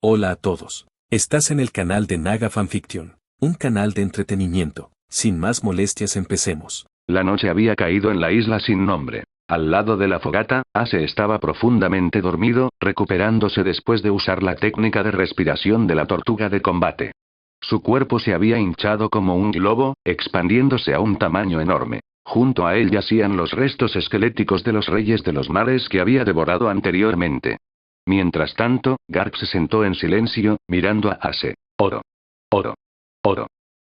Hola a todos. Estás en el canal de Naga Fanfiction, un canal de entretenimiento. Sin más molestias, empecemos. La noche había caído en la isla sin nombre. Al lado de la fogata, Ace estaba profundamente dormido, recuperándose después de usar la técnica de respiración de la tortuga de combate. Su cuerpo se había hinchado como un globo, expandiéndose a un tamaño enorme. Junto a él yacían los restos esqueléticos de los reyes de los mares que había devorado anteriormente. Mientras tanto, Garp se sentó en silencio, mirando a Ace. Oro. Oro. Oro.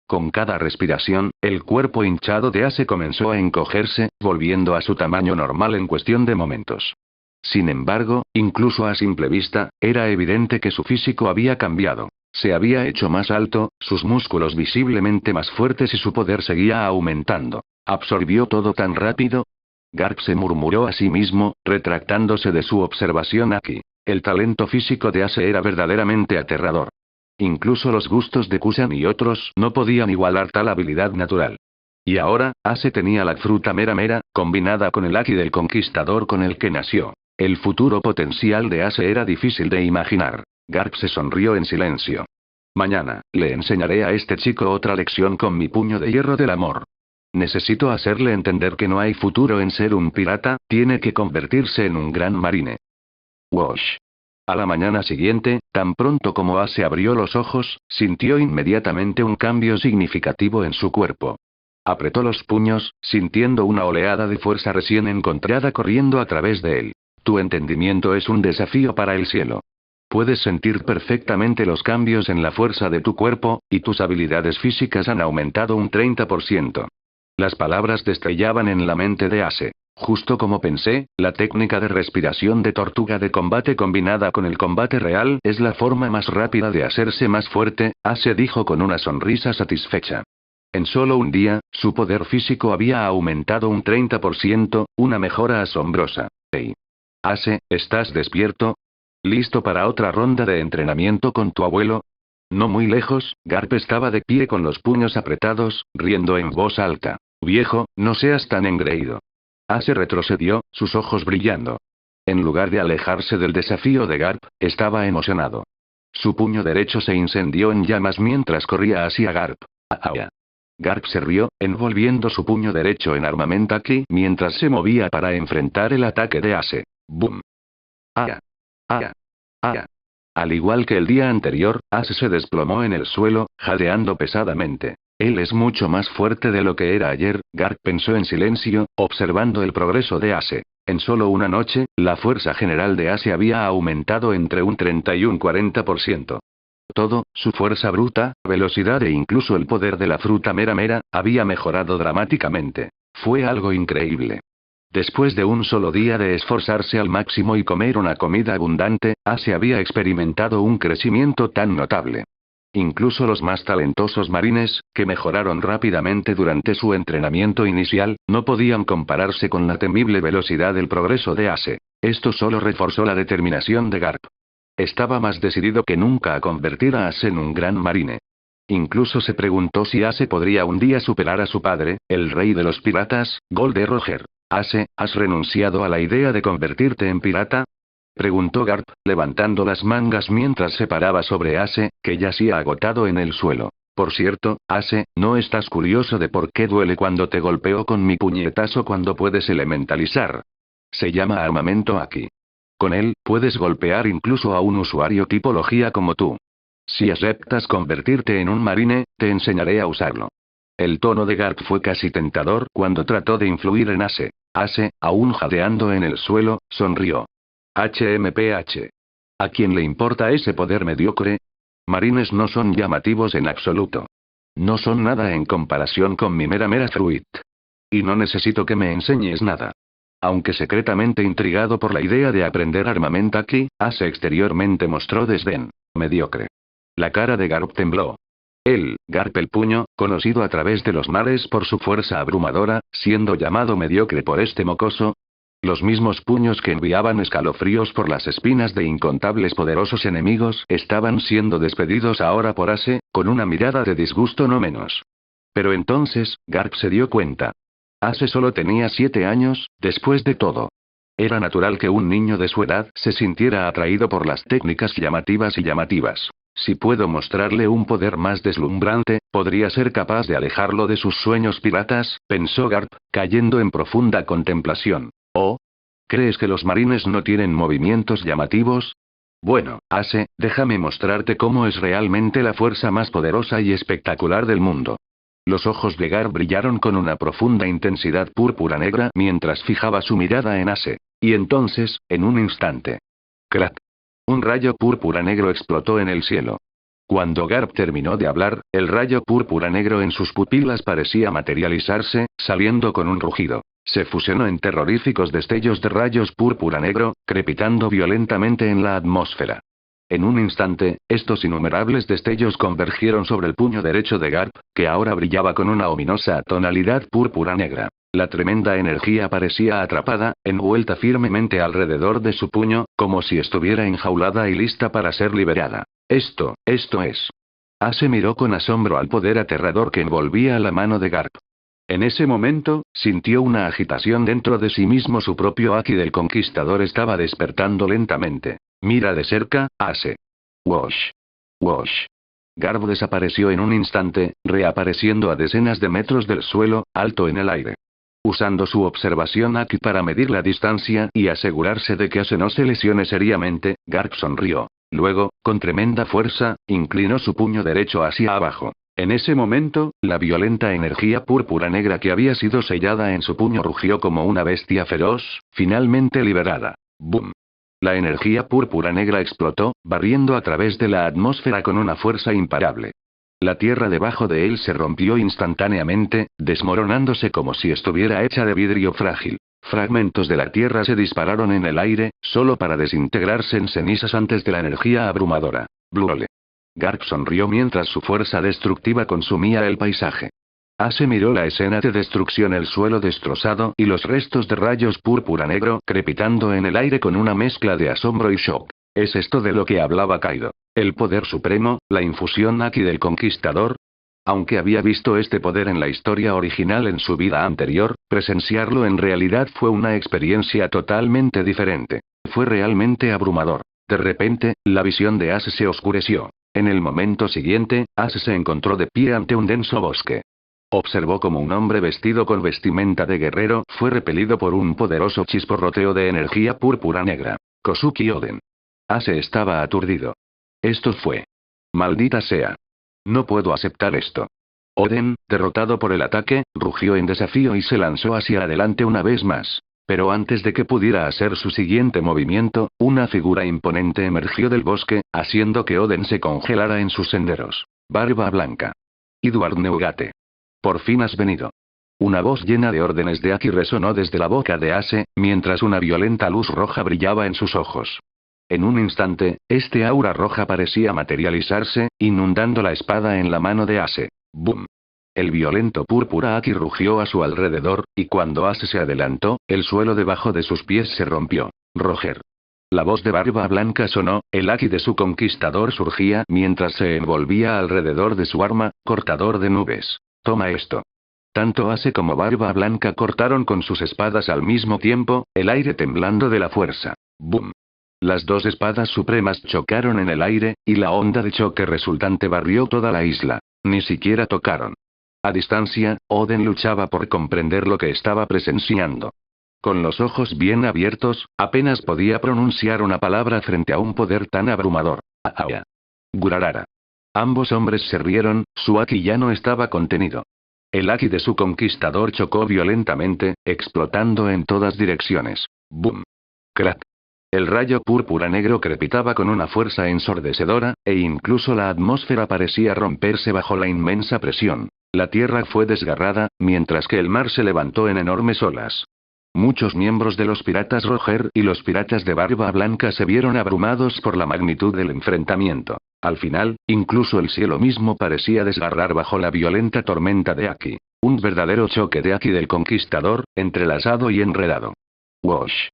Con cada respiración, el cuerpo hinchado de Ace comenzó a encogerse, volviendo a su tamaño normal en cuestión de momentos. Sin embargo, incluso a simple vista, era evidente que su físico había cambiado. Se había hecho más alto, sus músculos visiblemente más fuertes y su poder seguía aumentando. ¿Absorbió todo tan rápido? Garp se murmuró a sí mismo, retractándose de su observación aquí. El talento físico de Ace era verdaderamente aterrador. Incluso los gustos de Kusan y otros no podían igualar tal habilidad natural. Y ahora, Ace tenía la fruta mera mera, combinada con el Haki del conquistador con el que nació. El futuro potencial de Ace era difícil de imaginar. Garp se sonrió en silencio. Mañana, le enseñaré a este chico otra lección con mi puño de hierro del amor. Necesito hacerle entender que no hay futuro en ser un pirata, tiene que convertirse en un gran marine. Wash. A la mañana siguiente, tan pronto como Ace abrió los ojos, sintió inmediatamente un cambio significativo en su cuerpo. Apretó los puños, sintiendo una oleada de fuerza recién encontrada corriendo a través de él. Tu entendimiento es un desafío para el cielo. Puedes sentir perfectamente los cambios en la fuerza de tu cuerpo, y tus habilidades físicas han aumentado un 30%. Las palabras destrellaban en la mente de Ace. Justo como pensé, la técnica de respiración de tortuga de combate combinada con el combate real es la forma más rápida de hacerse más fuerte, Ace dijo con una sonrisa satisfecha. En solo un día, su poder físico había aumentado un 30%, una mejora asombrosa. Hey. Ace, ¿estás despierto? ¿Listo para otra ronda de entrenamiento con tu abuelo? No muy lejos, Garp estaba de pie con los puños apretados, riendo en voz alta. Viejo, no seas tan engreído. Ace retrocedió, sus ojos brillando. En lugar de alejarse del desafío de Garp, estaba emocionado. Su puño derecho se incendió en llamas mientras corría hacia Garp. ¡Ah! Garp se rió, envolviendo su puño derecho en armamento Haki mientras se movía para enfrentar el ataque de Ace. ¡Boom! ¡Ah! ¡Ah! ¡Ah! Al igual que el día anterior, Ace se desplomó en el suelo, jadeando pesadamente. Él es mucho más fuerte de lo que era ayer, Garp pensó en silencio, observando el progreso de Ace. En solo una noche, la fuerza general de Ace había aumentado entre un 30 y un 40%. Todo, su fuerza bruta, velocidad e incluso el poder de la fruta mera mera, había mejorado dramáticamente. Fue algo increíble. Después de un solo día de esforzarse al máximo y comer una comida abundante, Ace había experimentado un crecimiento tan notable. Incluso los más talentosos marines, que mejoraron rápidamente durante su entrenamiento inicial, no podían compararse con la temible velocidad del progreso de Ace. Esto solo reforzó la determinación de Garp. Estaba más decidido que nunca a convertir a Ace en un gran marine. Incluso se preguntó si Ace podría un día superar a su padre, el rey de los piratas, Gold Roger. Ace, ¿has renunciado a la idea de convertirte en pirata? Preguntó Garp, levantando las mangas mientras se paraba sobre Ace, que yacía agotado en el suelo. Por cierto, Ace, ¿no estás curioso de por qué duele cuando te golpeo con mi puñetazo cuando puedes elementalizar? Se llama armamento Haki. Con él, puedes golpear incluso a un usuario tipología como tú. Si aceptas convertirte en un marine, te enseñaré a usarlo. El tono de Garp fue casi tentador cuando trató de influir en Ace. Ace, aún jadeando en el suelo, sonrió. HMPH. ¿A quién le importa ese poder mediocre? Marines no son llamativos en absoluto. No son nada en comparación con mi mera fruit. Y no necesito que me enseñes nada. Aunque secretamente intrigado por la idea de aprender armamento Haki, Ace exteriormente mostró desdén. Mediocre. La cara de Garp tembló. Él, Garp el Puño, conocido a través de los mares por su fuerza abrumadora, siendo llamado mediocre por este mocoso. Los mismos puños que enviaban escalofríos por las espinas de incontables poderosos enemigos estaban siendo despedidos ahora por Ace, con una mirada de disgusto no menos. Pero entonces, Garp se dio cuenta. Ace solo tenía 7 años, después de todo. Era natural que un niño de su edad se sintiera atraído por las técnicas llamativas. Si puedo mostrarle un poder más deslumbrante, podría ser capaz de alejarlo de sus sueños piratas, pensó Garp, cayendo en profunda contemplación. ¿Oh? ¿Crees que los marines no tienen movimientos llamativos? Bueno, Ace, déjame mostrarte cómo es realmente la fuerza más poderosa y espectacular del mundo. Los ojos de Garp brillaron con una profunda intensidad púrpura negra mientras fijaba su mirada en Ace. Y entonces, en un instante. ¡Crack! Un rayo púrpura negro explotó en el cielo. Cuando Garp terminó de hablar, el rayo púrpura negro en sus pupilas parecía materializarse, saliendo con un rugido. Se fusionó en terroríficos destellos de rayos púrpura negro, crepitando violentamente en la atmósfera. En un instante, estos innumerables destellos convergieron sobre el puño derecho de Garp, que ahora brillaba con una ominosa tonalidad púrpura negra. La tremenda energía parecía atrapada, envuelta firmemente alrededor de su puño, como si estuviera enjaulada y lista para ser liberada. Esto es. Ace miró con asombro al poder aterrador que envolvía la mano de Garp. En ese momento, sintió una agitación dentro de sí mismo. Su propio Aki del Conquistador estaba despertando lentamente. Mira de cerca, Ace. Wosh. Wosh. Garp desapareció en un instante, reapareciendo a decenas de metros del suelo, alto en el aire. Usando su observación Aki para medir la distancia y asegurarse de que Ace no se lesione seriamente, Garp sonrió. Luego, con tremenda fuerza, inclinó su puño derecho hacia abajo. En ese momento, la violenta energía púrpura negra que había sido sellada en su puño rugió como una bestia feroz, finalmente liberada. ¡Bum! La energía púrpura negra explotó, barriendo a través de la atmósfera con una fuerza imparable. La tierra debajo de él se rompió instantáneamente, desmoronándose como si estuviera hecha de vidrio frágil. Fragmentos de la tierra se dispararon en el aire, solo para desintegrarse en cenizas antes de la energía abrumadora. Bluole. Garp sonrió mientras su fuerza destructiva consumía el paisaje. Ace miró la escena de destrucción, el suelo destrozado y los restos de rayos púrpura negro crepitando en el aire con una mezcla de asombro y shock. ¿Es esto de lo que hablaba Kaido? ¿El poder supremo, la infusión Aki del Conquistador? Aunque había visto este poder en la historia original en su vida anterior, presenciarlo en realidad fue una experiencia totalmente diferente. Fue realmente abrumador. De repente, la visión de Ace se oscureció. En el momento siguiente, Ace se encontró de pie ante un denso bosque. Observó como un hombre vestido con vestimenta de guerrero fue repelido por un poderoso chisporroteo de energía púrpura negra. Kozuki Oden. Ace estaba aturdido. Esto fue. Maldita sea. No puedo aceptar esto. Oden, derrotado por el ataque, rugió en desafío y se lanzó hacia adelante una vez más. Pero antes de que pudiera hacer su siguiente movimiento, una figura imponente emergió del bosque, haciendo que Oden se congelara en sus senderos. Barba Blanca. Edward Neugate. Por fin has venido. Una voz llena de órdenes de Aki resonó desde la boca de Ace, mientras una violenta luz roja brillaba en sus ojos. En un instante, este aura roja parecía materializarse, inundando la espada en la mano de Ace. ¡Bum! El violento púrpura Aki rugió a su alrededor, y cuando Ace se adelantó, el suelo debajo de sus pies se rompió. Roger. La voz de Barba Blanca sonó, el Aki de su conquistador surgía mientras se envolvía alrededor de su arma, cortador de nubes. Toma esto. Tanto Ace como Barba Blanca cortaron con sus espadas al mismo tiempo, el aire temblando de la fuerza. ¡Bum! Las dos espadas supremas chocaron en el aire, y la onda de choque resultante barrió toda la isla. Ni siquiera tocaron. A distancia, Oden luchaba por comprender lo que estaba presenciando. Con los ojos bien abiertos, apenas podía pronunciar una palabra frente a un poder tan abrumador. ¡Aaya! Gurarara. Ambos hombres se rieron, su Aki ya no estaba contenido. El Aki de su conquistador chocó violentamente, explotando en todas direcciones. ¡Bum! ¡Crack! El rayo púrpura negro crepitaba con una fuerza ensordecedora, e incluso la atmósfera parecía romperse bajo la inmensa presión. La tierra fue desgarrada, mientras que el mar se levantó en enormes olas. Muchos miembros de los piratas Roger y los piratas de Barba Blanca se vieron abrumados por la magnitud del enfrentamiento. Al final, incluso el cielo mismo parecía desgarrar bajo la violenta tormenta de Aki. Un verdadero choque de Aki del Conquistador, entrelazado y enredado. Wosh.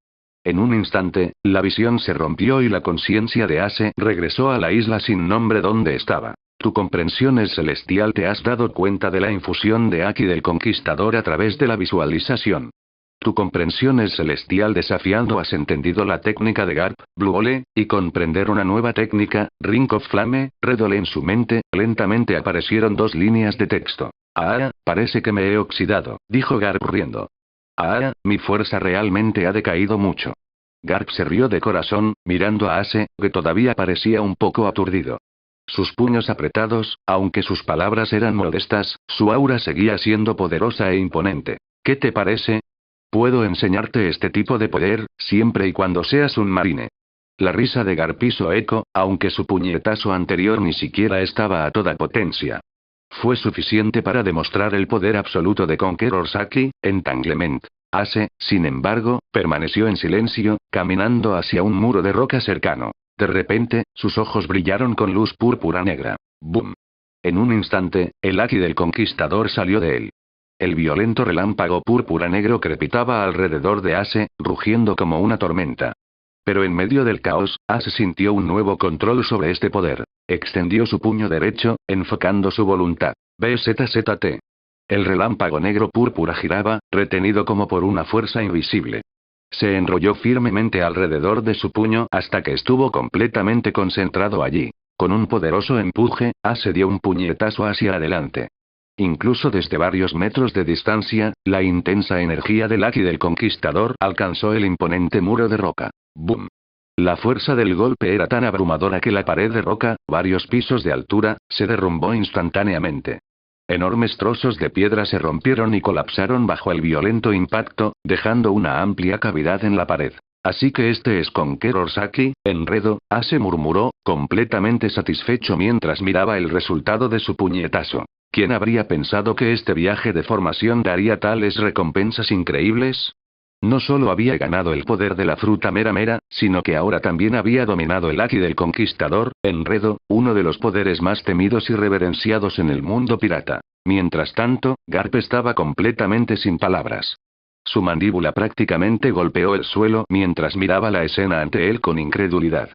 En un instante, la visión se rompió y la conciencia de Ace regresó a la isla sin nombre donde estaba. Tu comprensión es celestial. ¿Te has dado cuenta de la infusión de Aki del Conquistador a través de la visualización? Tu comprensión es celestial. Desafiando. ¿Has entendido la técnica de Garp, Blue Ole, y comprender una nueva técnica, Ring of Flame, Red Ole? En su mente, lentamente aparecieron 2 líneas de texto. Ah, parece que me he oxidado, dijo Garp riendo. Ah, mi fuerza realmente ha decaído mucho. Garp se rió de corazón, mirando a Ace, que todavía parecía un poco aturdido. Sus puños apretados, aunque sus palabras eran modestas, su aura seguía siendo poderosa e imponente. ¿Qué te parece? Puedo enseñarte este tipo de poder, siempre y cuando seas un marine. La risa de Garp hizo eco, aunque su puñetazo anterior ni siquiera estaba a toda potencia. Fue suficiente para demostrar el poder absoluto de Conqueror Saki, Entanglement. Ace, sin embargo, permaneció en silencio, caminando hacia un muro de roca cercano. De repente, sus ojos brillaron con luz púrpura negra. ¡Bum! En un instante, el haki del conquistador salió de él. El violento relámpago púrpura negro crepitaba alrededor de Ace, rugiendo como una tormenta. Pero en medio del caos, Ace sintió un nuevo control sobre este poder. Extendió su puño derecho, enfocando su voluntad. BZZT. El relámpago negro púrpura giraba, retenido como por una fuerza invisible. Se enrolló firmemente alrededor de su puño hasta que estuvo completamente concentrado allí. Con un poderoso empuje, Ace dio un puñetazo hacia adelante. Incluso desde varios metros de distancia, la intensa energía del haki del conquistador alcanzó el imponente muro de roca. ¡Bum! La fuerza del golpe era tan abrumadora que la pared de roca, varios pisos de altura, se derrumbó instantáneamente. Enormes trozos de piedra se rompieron y colapsaron bajo el violento impacto, dejando una amplia cavidad en la pared. Así que este es Conqueror Saki, enredo, Ace murmuró, completamente satisfecho mientras miraba el resultado de su puñetazo. ¿Quién habría pensado que este viaje de formación daría tales recompensas increíbles? No solo había ganado el poder de la fruta mera mera, sino que ahora también había dominado el haki del conquistador, enredo, uno de los poderes más temidos y reverenciados en el mundo pirata. Mientras tanto, Garp estaba completamente sin palabras. Su mandíbula prácticamente golpeó el suelo mientras miraba la escena ante él con incredulidad.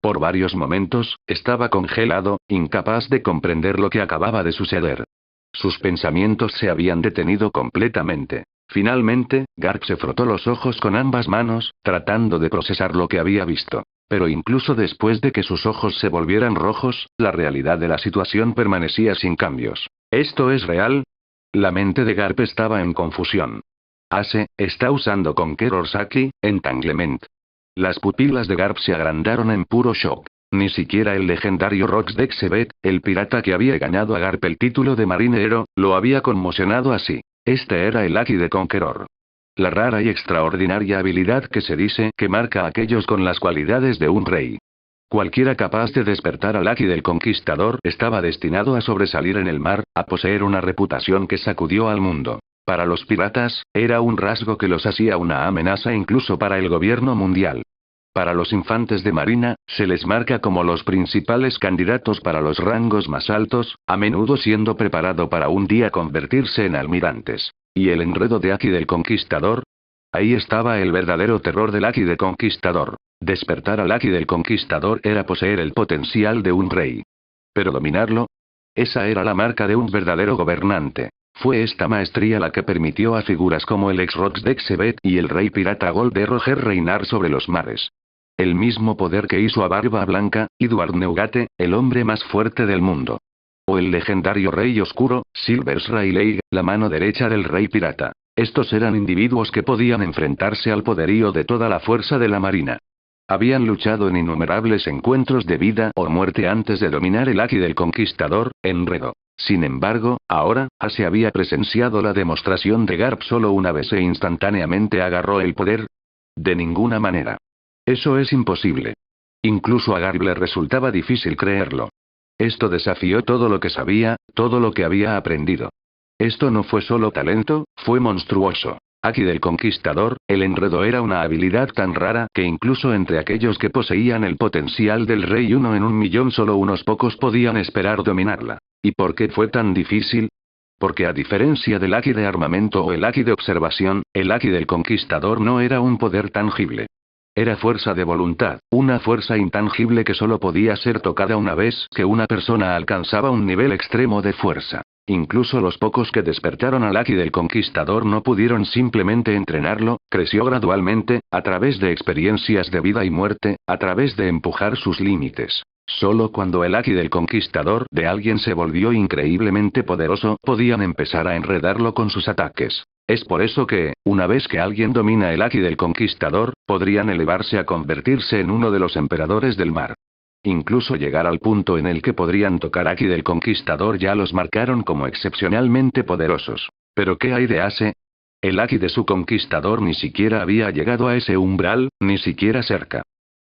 Por varios momentos, estaba congelado, incapaz de comprender lo que acababa de suceder. Sus pensamientos se habían detenido completamente. Finalmente, Garp se frotó los ojos con ambas manos, tratando de procesar lo que había visto. Pero incluso después de que sus ojos se volvieran rojos, la realidad de la situación permanecía sin cambios. ¿Esto es real? La mente de Garp estaba en confusión. Ace, está usando Conqueror Saki, Entanglement. Las pupilas de Garp se agrandaron en puro shock. Ni siquiera el legendario Rox Dexebet, el pirata que había ganado a Garp el título de marinero, lo había conmocionado así. Este era el haki de Conqueror. La rara y extraordinaria habilidad que se dice que marca a aquellos con las cualidades de un rey. Cualquiera capaz de despertar al haki del conquistador estaba destinado a sobresalir en el mar, a poseer una reputación que sacudió al mundo. Para los piratas, era un rasgo que los hacía una amenaza incluso para el gobierno mundial. Para los infantes de marina, se les marca como los principales candidatos para los rangos más altos, a menudo siendo preparado para un día convertirse en almirantes. ¿Y el enredo de haki del conquistador? Ahí estaba el verdadero terror del haki de conquistador. Despertar al haki del conquistador era poseer el potencial de un rey. Pero dominarlo, esa era la marca de un verdadero gobernante. Fue esta maestría la que permitió a figuras como el ex Rox Dexebet y el rey pirata Gold de Roger reinar sobre los mares. El mismo poder que hizo a Barba Blanca, Edward Neugate, el hombre más fuerte del mundo. O el legendario rey oscuro, Silvers Rayleigh, la mano derecha del rey pirata. Estos eran individuos que podían enfrentarse al poderío de toda la fuerza de la marina. Habían luchado en innumerables encuentros de vida o muerte antes de dominar el haki del conquistador, enredo. Sin embargo, ahora, Ace había presenciado la demostración de Garp solo una vez e instantáneamente agarró el poder. De ninguna manera. Eso es imposible. Incluso a Garp le resultaba difícil creerlo. Esto desafió todo lo que sabía, todo lo que había aprendido. Esto no fue solo talento, fue monstruoso. Haki del conquistador, el enredo era una habilidad tan rara que incluso entre aquellos que poseían el potencial del rey 1 en 1.000.000 solo unos pocos podían esperar dominarla. ¿Y por qué fue tan difícil? Porque a diferencia del haki de armamento o el haki de observación, el haki del conquistador no era un poder tangible. Era fuerza de voluntad, una fuerza intangible que solo podía ser tocada una vez que una persona alcanzaba un nivel extremo de fuerza. Incluso los pocos que despertaron al Aki del Conquistador no pudieron simplemente entrenarlo, creció gradualmente, a través de experiencias de vida y muerte, a través de empujar sus límites. Solo cuando el Aki del Conquistador de alguien se volvió increíblemente poderoso, podían empezar a enredarlo con sus ataques. Es por eso que, una vez que alguien domina el Aki del Conquistador, podrían elevarse a convertirse en uno de los emperadores del mar. Incluso llegar al punto en el que podrían tocar Aki del Conquistador ya los marcaron como excepcionalmente poderosos. ¿Pero qué hay de Ace? El Aki de su conquistador ni siquiera había llegado a ese umbral, ni siquiera cerca.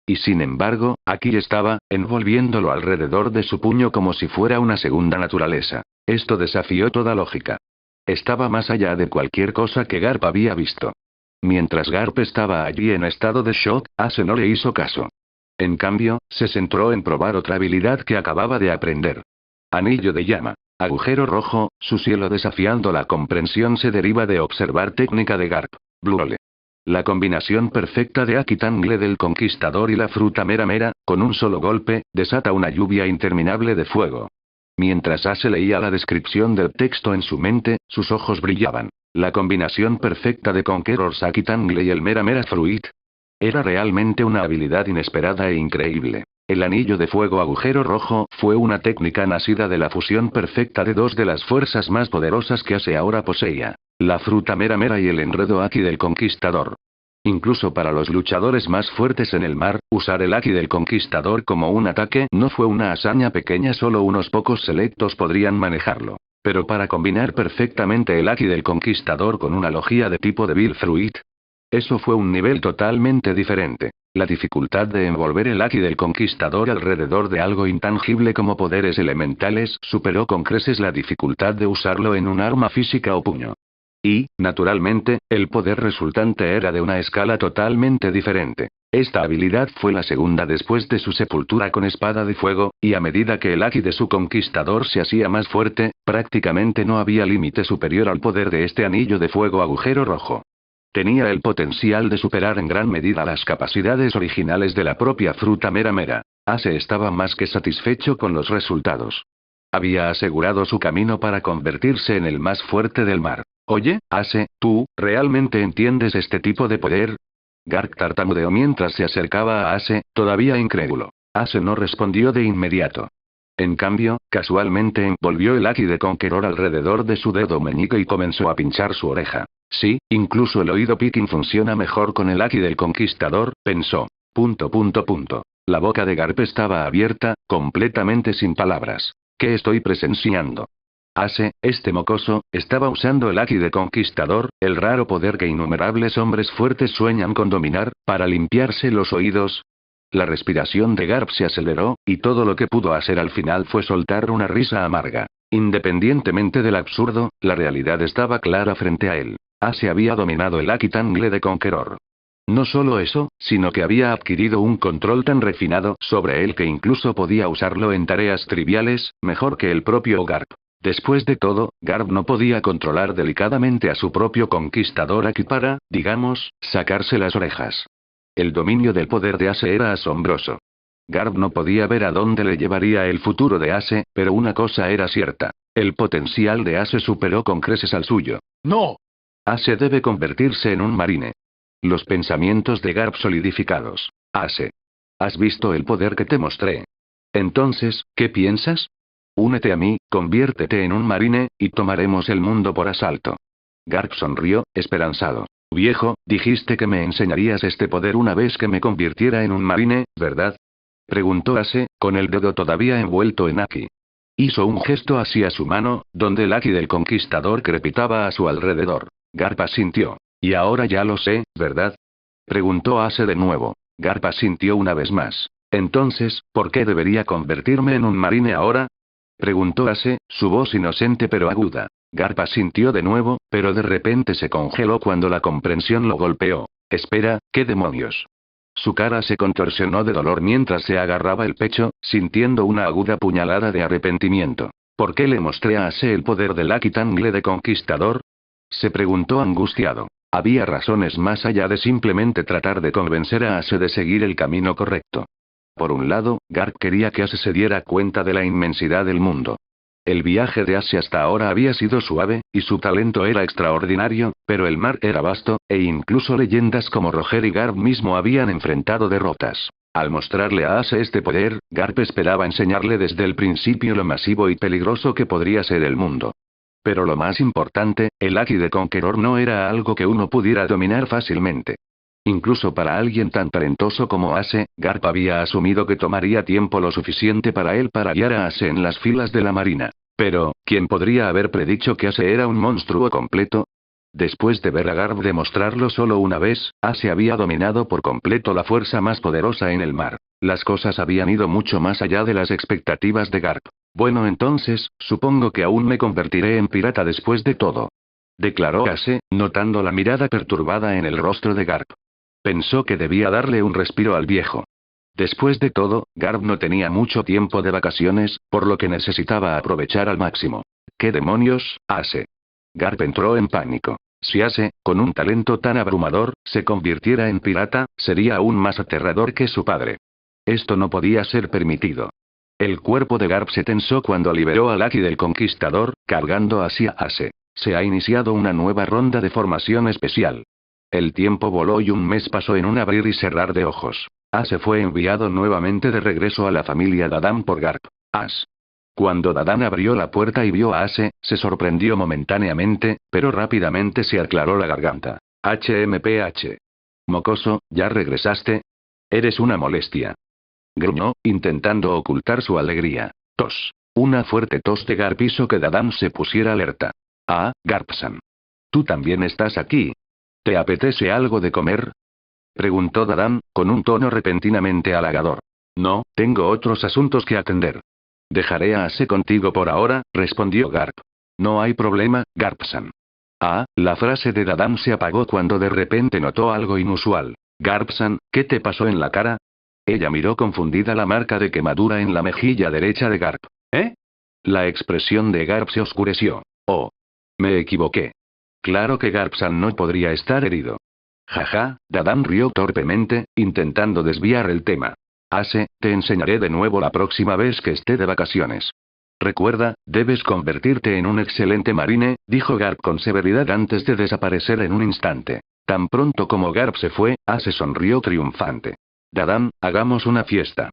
Y sin embargo, aquí estaba, envolviéndolo alrededor de su puño como si fuera una segunda naturaleza. Esto desafió toda lógica. Estaba más allá de cualquier cosa que Garp había visto. Mientras Garp estaba allí en estado de shock, Ace no le hizo caso. En cambio, se centró en probar otra habilidad que acababa de aprender. Anillo de llama. Agujero rojo, su cielo desafiando la comprensión se deriva de observar técnica de Garp. Bluole. La combinación perfecta de Aki Tangle del Conquistador y la fruta Mera Mera, con un solo golpe, desata una lluvia interminable de fuego. Mientras Ace leía la descripción del texto en su mente, sus ojos brillaban. La combinación perfecta de Conqueror's Aki Tangle y el Mera Mera Fruit. Era realmente una habilidad inesperada e increíble. El anillo de fuego agujero rojo fue una técnica nacida de la fusión perfecta de dos de las fuerzas más poderosas que Ace ahora poseía. La fruta Mera Mera y el enredo Aki del Conquistador. Incluso para los luchadores más fuertes en el mar, usar el Aki del Conquistador como un ataque no fue una hazaña pequeña, solo unos pocos selectos podrían manejarlo. Pero para combinar perfectamente el Aki del Conquistador con una logia de tipo Devil Fruit, eso fue un nivel totalmente diferente. La dificultad de envolver el Aki del Conquistador alrededor de algo intangible como poderes elementales superó con creces la dificultad de usarlo en un arma física o puño. Y, naturalmente, el poder resultante era de una escala totalmente diferente. Esta habilidad fue la segunda después de su sepultura con espada de fuego, y a medida que el Aki de su conquistador se hacía más fuerte, prácticamente no había límite superior al poder de este anillo de fuego agujero rojo. Tenía el potencial de superar en gran medida las capacidades originales de la propia fruta Mera Mera. Ace estaba más que satisfecho con los resultados. Había asegurado su camino para convertirse en el más fuerte del mar. Oye, Ace, ¿tú realmente entiendes este tipo de poder? Garp tartamudeó mientras se acercaba a Ace, todavía incrédulo. Ace no respondió de inmediato. En cambio, casualmente envolvió el Aki de Conqueror alrededor de su dedo meñique y comenzó a pinchar su oreja. Sí, incluso el oído picking funciona mejor con el Aki del Conquistador, pensó. La boca de Garp estaba abierta, completamente sin palabras. ¿Qué estoy presenciando? Ace, este mocoso, estaba usando el Aki de Conquistador, el raro poder que innumerables hombres fuertes sueñan con dominar, para limpiarse los oídos. La respiración de Garp se aceleró, y todo lo que pudo hacer al final fue soltar una risa amarga. Independientemente del absurdo, la realidad estaba clara frente a él. Ace había dominado el Aki Tangle de Conqueror. No solo eso, sino que había adquirido un control tan refinado sobre él que incluso podía usarlo en tareas triviales, mejor que el propio Garp. Después de todo, Garp no podía controlar delicadamente a su propio conquistador Aki para, digamos, sacarse las orejas. El dominio del poder de Ace era asombroso. Garp no podía ver a dónde le llevaría el futuro de Ace, pero una cosa era cierta. El potencial de Ace superó con creces al suyo. ¡No! Ace debe convertirse en un marine. Los pensamientos de Garp solidificados. Ace. ¿Has visto el poder que te mostré? Entonces, ¿qué piensas? Únete a mí, conviértete en un marine, y tomaremos el mundo por asalto. Garp sonrió, esperanzado. Viejo, dijiste que me enseñarías este poder una vez que me convirtiera en un marine, ¿verdad? Preguntó Ace, con el dedo todavía envuelto en Aki. Hizo un gesto hacia su mano, donde el Aki del conquistador crepitaba a su alrededor. Garp asintió. Y ahora ya lo sé, ¿verdad? Preguntó Ace de nuevo. Garp asintió una vez más. Entonces, ¿por qué debería convertirme en un marine ahora? Preguntó Ace, su voz inocente pero aguda. Garp asintió de nuevo, pero de repente se congeló cuando la comprensión lo golpeó. Espera, ¿qué demonios? Su cara se contorsionó de dolor mientras se agarraba el pecho, sintiendo una aguda puñalada de arrepentimiento. ¿Por qué le mostré a Ace el poder del Aki Tangle de Conquistador? Se preguntó angustiado. Había razones más allá de simplemente tratar de convencer a Ace de seguir el camino correcto. Por un lado, Garp quería que Ace se diera cuenta de la inmensidad del mundo. El viaje de Ace hasta ahora había sido suave, y su talento era extraordinario, pero el mar era vasto, e incluso leyendas como Roger y Garp mismo habían enfrentado derrotas. Al mostrarle a Ace este poder, Garp esperaba enseñarle desde el principio lo masivo y peligroso que podría ser el mundo. Pero lo más importante, el Haki de Conqueror no era algo que uno pudiera dominar fácilmente. Incluso para alguien tan talentoso como Ace, Garp había asumido que tomaría tiempo lo suficiente para él para guiar a Ace en las filas de la marina. Pero, ¿quién podría haber predicho que Ace era un monstruo completo? Después de ver a Garp demostrarlo solo una vez, Ace había dominado por completo la fuerza más poderosa en el mar. Las cosas habían ido mucho más allá de las expectativas de Garp. Bueno, entonces, supongo que aún me convertiré en pirata después de todo, declaró Ace, notando la mirada perturbada en el rostro de Garp. Pensó que debía darle un respiro al viejo. Después de todo, Garp no tenía mucho tiempo de vacaciones, por lo que necesitaba aprovechar al máximo. ¿Qué demonios, Ace? Garp entró en pánico. Si Ace, con un talento tan abrumador, se convirtiera en pirata, sería aún más aterrador que su padre. Esto no podía ser permitido. El cuerpo de Garp se tensó cuando liberó al Haki del Conquistador, cargando hacia Ace. Se ha iniciado una nueva ronda de formación especial. El tiempo voló y un mes pasó en un abrir y cerrar de ojos. Ace fue enviado nuevamente de regreso a la familia Dadan por Garp. Cuando Dadan abrió la puerta y vio a Ace, se sorprendió momentáneamente, pero rápidamente se aclaró la garganta. HMPH. Mocoso, ¿ya regresaste? Eres una molestia. Gruñó, intentando ocultar su alegría. Tos. Una fuerte tos de Garp hizo que Dadan se pusiera alerta. Ah, Garp-san. ¿Tú también estás aquí? ¿Te apetece algo de comer? Preguntó Dadan, con un tono repentinamente halagador. No, tengo otros asuntos que atender. Dejaré a Ace contigo por ahora, respondió Garp. No hay problema, Garp-san. La frase de Dadan se apagó cuando de repente notó algo inusual. Garp-san, ¿qué te pasó en la cara? Ella miró confundida la marca de quemadura en la mejilla derecha de Garp. ¿Eh? La expresión de Garp se oscureció. Oh. Me equivoqué. Claro que Garp-san no podría estar herido. Jaja, Dadan rió torpemente, intentando desviar el tema. Ace, te enseñaré de nuevo la próxima vez que esté de vacaciones. Recuerda, debes convertirte en un excelente marine, dijo Garp con severidad antes de desaparecer en un instante. Tan pronto como Garp se fue, Ace sonrió triunfante. Dadan, hagamos una fiesta.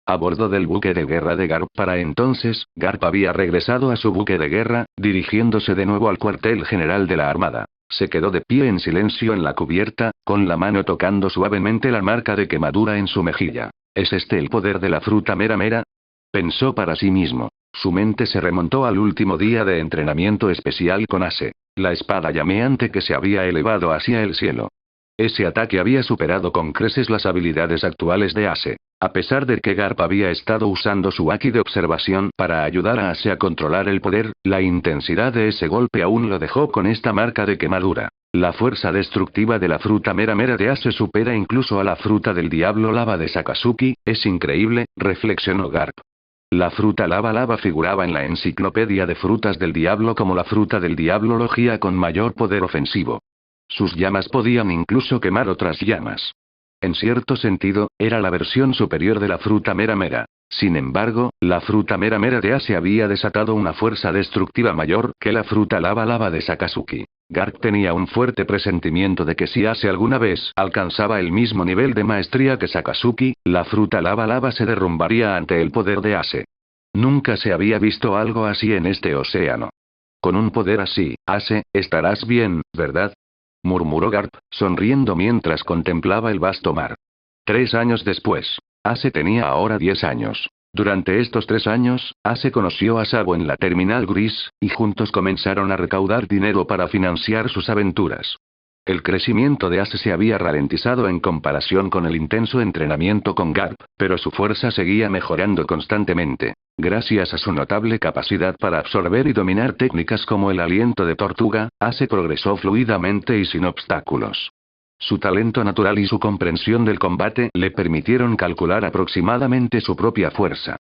A bordo del buque de guerra de Garp para entonces, Garp había regresado a su buque de guerra, dirigiéndose de nuevo al cuartel general de la Armada. Se quedó de pie en silencio en la cubierta, con la mano tocando suavemente la marca de quemadura en su mejilla. ¿Es este el poder de la fruta mera mera? Pensó para sí mismo. Su mente se remontó al último día de entrenamiento especial con Ace. La espada llameante que se había elevado hacia el cielo. Ese ataque había superado con creces las habilidades actuales de Ace. A pesar de que Garp había estado usando su Haki de observación para ayudar a Ace a controlar el poder, la intensidad de ese golpe aún lo dejó con esta marca de quemadura. La fuerza destructiva de la fruta mera mera de Ace supera incluso a la fruta del diablo lava de Sakazuki, es increíble, reflexionó Garp. La fruta lava lava figuraba en la enciclopedia de frutas del diablo como la fruta del diablo logia con mayor poder ofensivo. Sus llamas podían incluso quemar otras llamas. En cierto sentido, era la versión superior de la fruta mera mera. Sin embargo, la fruta mera mera de Ace había desatado una fuerza destructiva mayor que la fruta lava lava de Sakazuki. Garp tenía un fuerte presentimiento de que si Ace alguna vez alcanzaba el mismo nivel de maestría que Sakazuki, la fruta lava lava se derrumbaría ante el poder de Ace. Nunca se había visto algo así en este océano. Con un poder así, Ace, estarás bien, ¿verdad? Murmuró Garp, sonriendo mientras contemplaba el vasto mar. 3 años después. Ace tenía ahora 10 años. Durante estos 3 años, Ace conoció a Sabo en la terminal gris, y juntos comenzaron a recaudar dinero para financiar sus aventuras. El crecimiento de Ace se había ralentizado en comparación con el intenso entrenamiento con Garp, pero su fuerza seguía mejorando constantemente. Gracias a su notable capacidad para absorber y dominar técnicas como el aliento de tortuga, Ace progresó fluidamente y sin obstáculos. Su talento natural y su comprensión del combate le permitieron calcular aproximadamente su propia fuerza.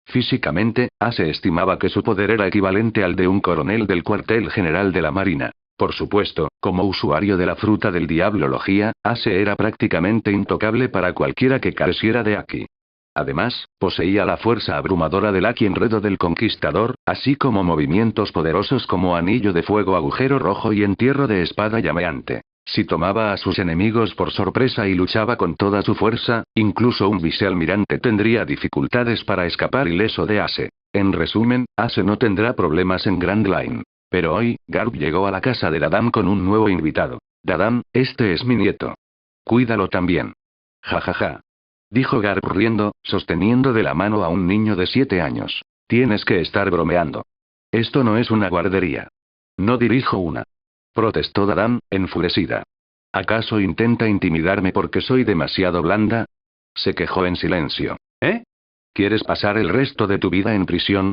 Físicamente, Ace estimaba que su poder era equivalente al de un coronel del cuartel general de la Marina. Por supuesto, como usuario de la fruta del diablo logia, Ace era prácticamente intocable para cualquiera que careciera de Haki. Además, poseía la fuerza abrumadora del Aki enredo del conquistador, así como movimientos poderosos como anillo de fuego agujero rojo y entierro de espada llameante. Si tomaba a sus enemigos por sorpresa y luchaba con toda su fuerza, incluso un vicealmirante tendría dificultades para escapar ileso de Ace. En resumen, Ace no tendrá problemas en Grand Line. Pero hoy, Garp llegó a la casa de Dadam con un nuevo invitado. Dadam, este es mi nieto. Cuídalo también. Ja ja ja. Dijo Garp riendo, sosteniendo de la mano a un niño de 7 años. Tienes que estar bromeando. Esto no es una guardería. No dirijo una. Protestó Dadam, enfurecida. ¿Acaso intenta intimidarme porque soy demasiado blanda? Se quejó en silencio. ¿Eh? ¿Quieres pasar el resto de tu vida en prisión?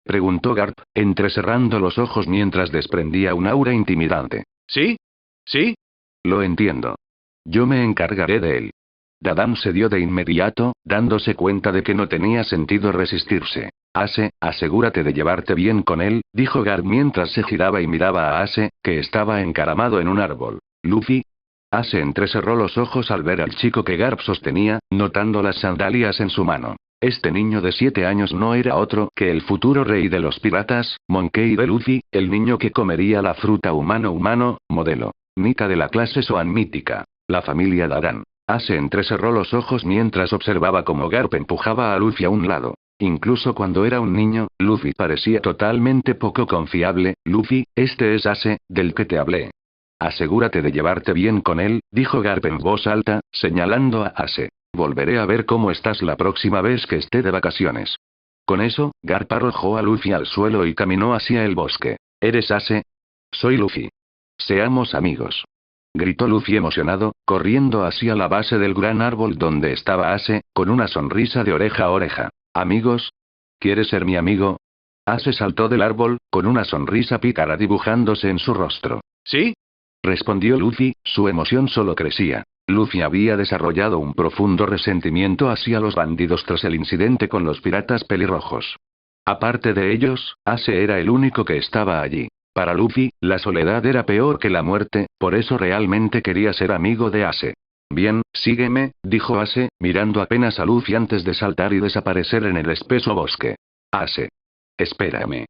Preguntó Garp, entrecerrando los ojos mientras desprendía un aura intimidante. ¿Sí? ¿Sí? Lo entiendo. Yo me encargaré de él. Dadam se dio de inmediato, dándose cuenta de que no tenía sentido resistirse. Ace, asegúrate de llevarte bien con él, dijo Garp mientras se giraba y miraba a Ace, que estaba encaramado en un árbol. Luffy. Ace entrecerró los ojos al ver al chico que Garp sostenía, notando las sandalias en su mano. Este niño de 7 años no era otro que el futuro rey de los piratas, Monkey D. Luffy, el niño que comería la fruta humano, modelo. Nika de la clase Zoan mítica. La familia Daran. Ace entrecerró los ojos mientras observaba cómo Garp empujaba a Luffy a un lado. Incluso cuando era un niño, Luffy parecía totalmente poco confiable. Luffy, este es Ace, del que te hablé. Asegúrate de llevarte bien con él, dijo Garp en voz alta, señalando a Ace. Volveré a ver cómo estás la próxima vez que esté de vacaciones. Con eso, Garp arrojó a Luffy al suelo y caminó hacia el bosque. ¿Eres Ace? Soy Luffy. Seamos amigos. Gritó Luffy emocionado, corriendo hacia la base del gran árbol donde estaba Ace, con una sonrisa de oreja a oreja. ¿Amigos? ¿Quieres ser mi amigo? Ace saltó del árbol, con una sonrisa pícara dibujándose en su rostro. ¿Sí? Respondió Luffy, su emoción solo crecía. Luffy había desarrollado un profundo resentimiento hacia los bandidos tras el incidente con los piratas pelirrojos. Aparte de ellos, Ace era el único que estaba allí. Para Luffy, la soledad era peor que la muerte, por eso realmente quería ser amigo de Ace. Bien, sígueme, dijo Ace, mirando apenas a Luffy antes de saltar y desaparecer en el espeso bosque. Ace. Espérame.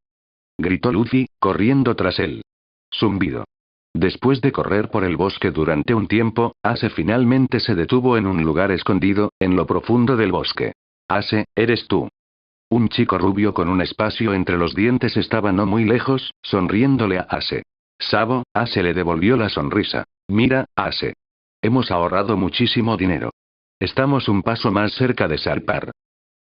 Gritó Luffy, corriendo tras él. Zumbido. Después de correr por el bosque durante un tiempo, Ace finalmente se detuvo en un lugar escondido, en lo profundo del bosque. Ace, ¿eres tú? Un chico rubio con un espacio entre los dientes estaba no muy lejos, sonriéndole a Ace. Sabo, Ace le devolvió la sonrisa. Mira, Ace. Hemos ahorrado muchísimo dinero. Estamos un paso más cerca de zarpar.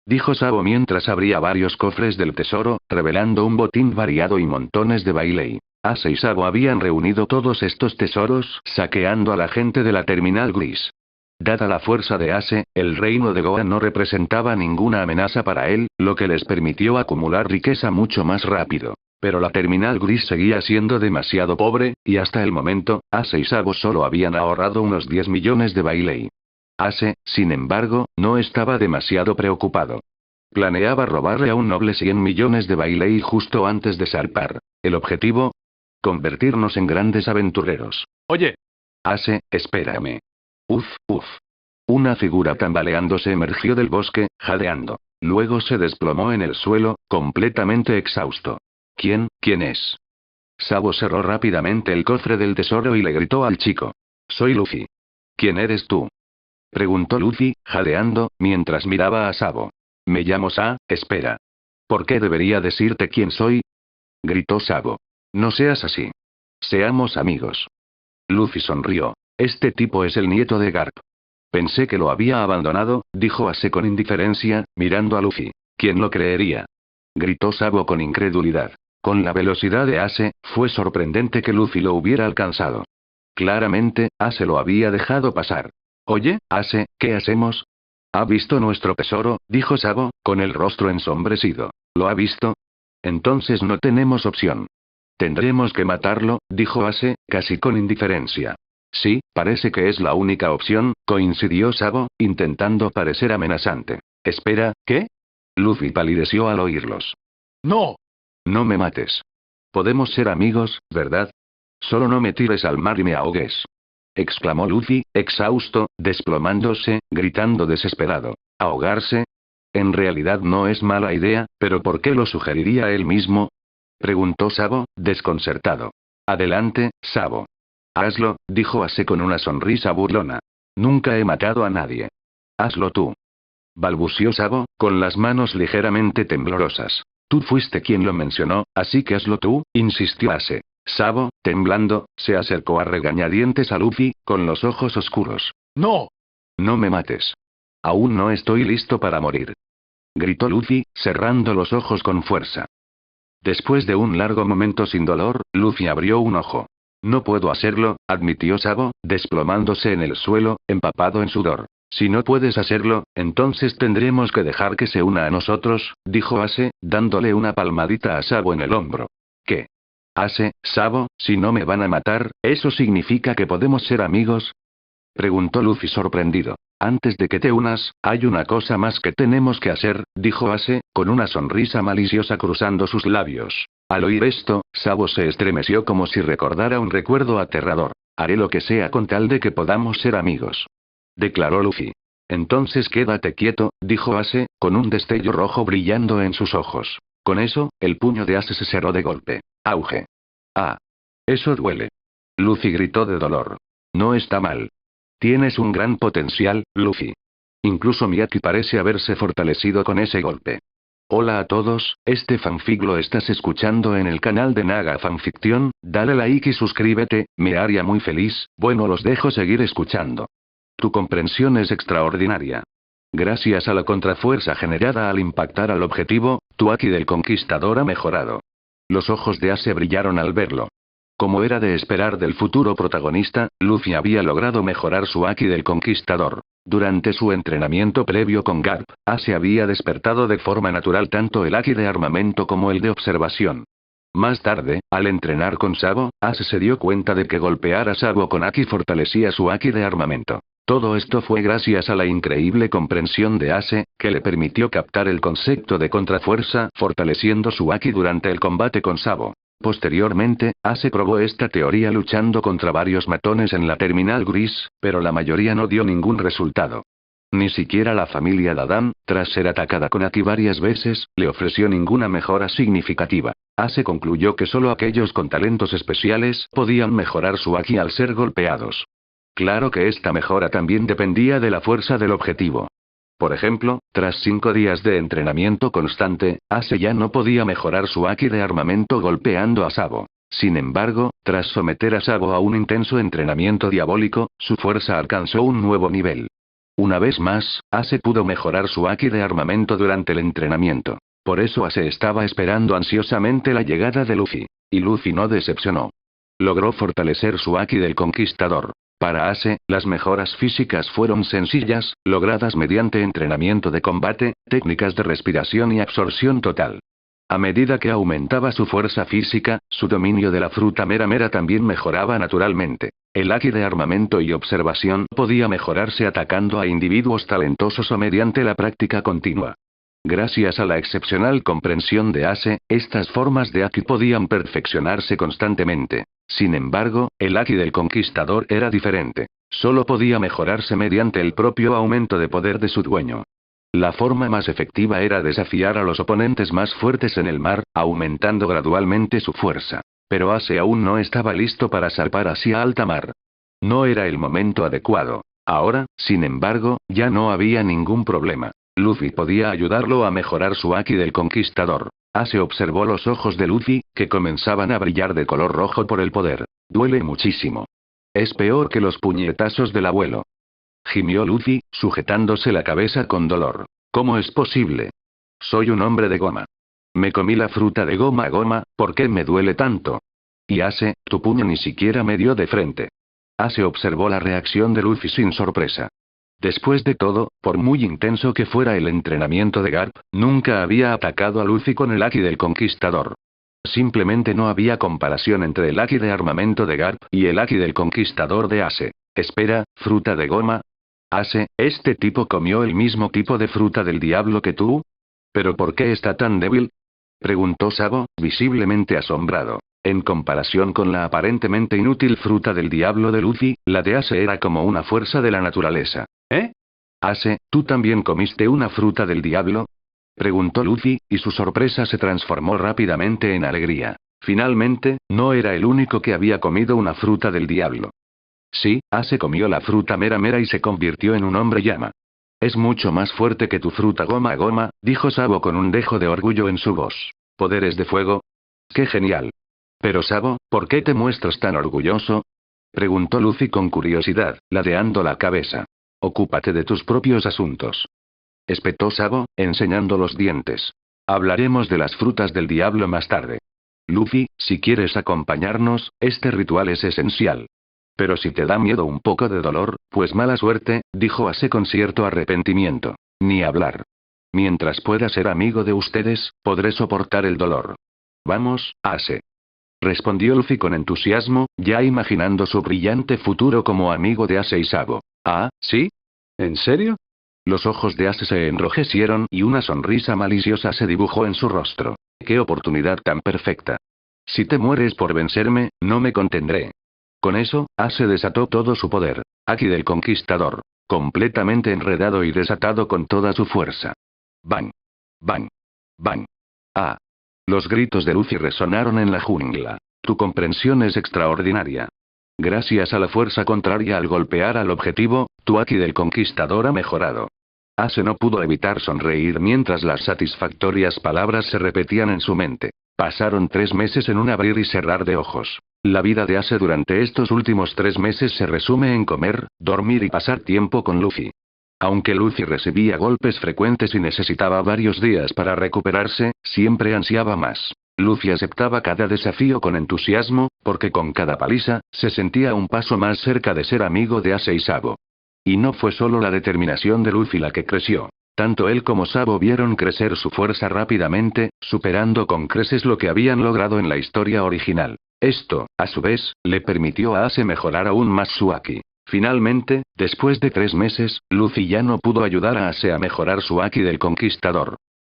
Dijo Sabo mientras abría varios cofres del tesoro, revelando un botín variado y montones de bailey. Ace y Sabo habían reunido todos estos tesoros, saqueando a la gente de la terminal gris. Dada la fuerza de Ace, el reino de Goa no representaba ninguna amenaza para él, lo que les permitió acumular riqueza mucho más rápido. Pero la terminal gris seguía siendo demasiado pobre, y hasta el momento, Ace y Sabo solo habían ahorrado unos 10 millones de bailey. Ace, sin embargo, no estaba demasiado preocupado. Planeaba robarle a un noble 100 millones de bailey justo antes de zarpar. ¿El objetivo? Convertirnos en grandes aventureros. Oye. Ace, espérame. Uf. Una figura tambaleándose emergió del bosque, jadeando. Luego se desplomó en el suelo, completamente exhausto. ¿Quién es? Sabo cerró rápidamente el cofre del tesoro y le gritó al chico. Soy Luffy. ¿Quién eres tú? Preguntó Luffy, jadeando, mientras miraba a Sabo. Me llamo espera. ¿Por qué debería decirte quién soy? Gritó Sabo. No seas así. Seamos amigos. Luffy sonrió. Este tipo es el nieto de Garp. Pensé que lo había abandonado, dijo Ace con indiferencia, mirando a Luffy. ¿Quién lo creería? Gritó Sabo con incredulidad. Con la velocidad de Ace, fue sorprendente que Luffy lo hubiera alcanzado. Claramente, Ace lo había dejado pasar. Oye, Ace, ¿qué hacemos? ¿Ha visto nuestro tesoro? Dijo Sabo, con el rostro ensombrecido. ¿Lo ha visto? Entonces no tenemos opción. Tendremos que matarlo, dijo Ace, casi con indiferencia. Sí, parece que es la única opción, coincidió Sabo, intentando parecer amenazante. Espera, ¿qué? Luffy palideció al oírlos. ¡No! No me mates. Podemos ser amigos, ¿verdad? Solo no me tires al mar y me ahogues. Exclamó Luffy, exhausto, desplomándose, gritando desesperado. ¿Ahogarse? En realidad no es mala idea, pero ¿por qué lo sugeriría él mismo? Preguntó Sabo, desconcertado. Adelante, Sabo. Hazlo, dijo Ase con una sonrisa burlona. Nunca he matado a nadie. Hazlo tú. Balbució Sabo, con las manos ligeramente temblorosas. Tú fuiste quien lo mencionó, así que hazlo tú, insistió Ase. Sabo, temblando, se acercó a regañadientes a Luffy, con los ojos oscuros. ¡No! No me mates. Aún no estoy listo para morir. Gritó Luffy, cerrando los ojos con fuerza. Después de un largo momento sin dolor, Luffy abrió un ojo. No puedo hacerlo, admitió Sabo, desplomándose en el suelo, empapado en sudor. Si no puedes hacerlo, entonces tendremos que dejar que se una a nosotros, dijo Ase, dándole una palmadita a Sabo en el hombro. ¿Qué? Ase, Sabo, si no me van a matar, ¿eso significa que podemos ser amigos? Preguntó Luffy sorprendido. Antes de que te unas, hay una cosa más que tenemos que hacer, dijo Ase, con una sonrisa maliciosa cruzando sus labios. Al oír esto, Sabo se estremeció como si recordara un recuerdo aterrador. Haré lo que sea con tal de que podamos ser amigos. Declaró Luffy. Entonces quédate quieto, dijo Ase, con un destello rojo brillando en sus ojos. Con eso, el puño de Ase se cerró de golpe. ¡Auge! ¡Ah! Eso duele. Luffy gritó de dolor. No está mal. Tienes un gran potencial, Luffy. Incluso Miyaki parece haberse fortalecido con ese golpe. Hola a todos, este fanfic lo estás escuchando en el canal de Naga Fanfiction, dale like y suscríbete, me haría muy feliz, bueno los dejo seguir escuchando. Tu comprensión es extraordinaria. Gracias a la contrafuerza generada al impactar al objetivo, tu Haki del Conquistador ha mejorado. Los ojos de Ase brillaron al verlo. Como era de esperar del futuro protagonista, Luffy había logrado mejorar su Haki del Conquistador. Durante su entrenamiento previo con Garp, Ase había despertado de forma natural tanto el Haki de armamento como el de observación. Más tarde, al entrenar con Sabo, Ase se dio cuenta de que golpear a Sabo con Haki fortalecía su Haki de armamento. Todo esto fue gracias a la increíble comprensión de Ase, que le permitió captar el concepto de contrafuerza, fortaleciendo su Haki durante el combate con Sabo. Posteriormente, Ase probó esta teoría luchando contra varios matones en la terminal gris, pero la mayoría no dio ningún resultado. Ni siquiera la familia Dadan, tras ser atacada con Haki varias veces, le ofreció ninguna mejora significativa. Ase concluyó que solo aquellos con talentos especiales podían mejorar su Haki al ser golpeados. Claro que esta mejora también dependía de la fuerza del objetivo. Por ejemplo, tras 5 días de entrenamiento constante, Ase ya no podía mejorar su Haki de armamento golpeando a Sabo. Sin embargo, tras someter a Sabo a un intenso entrenamiento diabólico, su fuerza alcanzó un nuevo nivel. Una vez más, Ase pudo mejorar su Haki de armamento durante el entrenamiento. Por eso Ase estaba esperando ansiosamente la llegada de Luffy. Y Luffy no decepcionó. Logró fortalecer su Haki del Conquistador. Para Ase, las mejoras físicas fueron sencillas, logradas mediante entrenamiento de combate, técnicas de respiración y absorción total. A medida que aumentaba su fuerza física, su dominio de la fruta mera mera también mejoraba naturalmente. El Haki de armamento y observación podía mejorarse atacando a individuos talentosos o mediante la práctica continua. Gracias a la excepcional comprensión de Ase, estas formas de Haki podían perfeccionarse constantemente. Sin embargo, el Haki del Conquistador era diferente. Solo podía mejorarse mediante el propio aumento de poder de su dueño. La forma más efectiva era desafiar a los oponentes más fuertes en el mar, aumentando gradualmente su fuerza. Pero Ase aún no estaba listo para zarpar hacia alta mar. No era el momento adecuado. Ahora, sin embargo, ya no había ningún problema. Luffy podía ayudarlo a mejorar su Haki del Conquistador. Ase observó los ojos de Luffy, que comenzaban a brillar de color rojo por el poder. Duele muchísimo. Es peor que los puñetazos del abuelo. Gimió Luffy, sujetándose la cabeza con dolor. ¿Cómo es posible? Soy un hombre de goma. Me comí la fruta de goma a goma, ¿por qué me duele tanto? Y Ase, tu puño ni siquiera me dio de frente. Ase observó la reacción de Luffy sin sorpresa. Después de todo, por muy intenso que fuera el entrenamiento de Garp, nunca había atacado a Luffy con el Haki del Conquistador. Simplemente no había comparación entre el Haki de armamento de Garp y el Haki del Conquistador de Ase. Espera, ¿fruta de goma? Ase, ¿este tipo comió el mismo tipo de fruta del diablo que tú? ¿Pero por qué está tan débil? Preguntó Sabo, visiblemente asombrado. En comparación con la aparentemente inútil fruta del diablo de Luffy, la de Ase era como una fuerza de la naturaleza. ¿Eh? Ase, ¿tú también comiste una fruta del diablo? Preguntó Luffy, y su sorpresa se transformó rápidamente en alegría. Finalmente, no era el único que había comido una fruta del diablo. Sí, Ase comió la fruta mera mera y se convirtió en un hombre llama. Es mucho más fuerte que tu fruta goma goma, dijo Sabo con un dejo de orgullo en su voz. ¿Poderes de fuego? ¡Qué genial! Pero Sabo, ¿por qué te muestras tan orgulloso? Preguntó Luffy con curiosidad, ladeando la cabeza. Ocúpate de tus propios asuntos. Espetó Sabo, enseñando los dientes. Hablaremos de las frutas del diablo más tarde. Luffy, si quieres acompañarnos, este ritual es esencial. Pero si te da miedo un poco de dolor, pues mala suerte, dijo Ase con cierto arrepentimiento. Ni hablar. Mientras pueda ser amigo de ustedes, podré soportar el dolor. Vamos, Ase. Respondió Luffy con entusiasmo, ya imaginando su brillante futuro como amigo de Ase y Sabo. ¿Ah, sí? ¿En serio? Los ojos de Ase se enrojecieron y una sonrisa maliciosa se dibujó en su rostro. ¡Qué oportunidad tan perfecta! Si te mueres por vencerme, no me contendré. Con eso, Ase desató todo su poder. Haki del Conquistador. Completamente enredado y desatado con toda su fuerza. ¡Bang! ¡Bang! ¡Bang! ¡Ah! Los gritos de Luffy resonaron en la jungla. Tu comprensión es extraordinaria. Gracias a la fuerza contraria al golpear al objetivo, tu Haki del Conquistador ha mejorado. Ase no pudo evitar sonreír mientras las satisfactorias palabras se repetían en su mente. Pasaron 3 meses en un abrir y cerrar de ojos. La vida de Ase durante estos últimos 3 meses se resume en comer, dormir y pasar tiempo con Luffy. Aunque Luffy recibía golpes frecuentes y necesitaba varios días para recuperarse, siempre ansiaba más. Luffy aceptaba cada desafío con entusiasmo, porque con cada paliza, se sentía un paso más cerca de ser amigo de Ase y Sabo. Y no fue solo la determinación de Luffy la que creció. Tanto él como Sabo vieron crecer su fuerza rápidamente, superando con creces lo que habían logrado en la historia original. Esto, a su vez, le permitió a Ase mejorar aún más su Haki. Finalmente, después de 3 meses, Luffy ya no pudo ayudar a Ase a mejorar su Haki del Conquistador.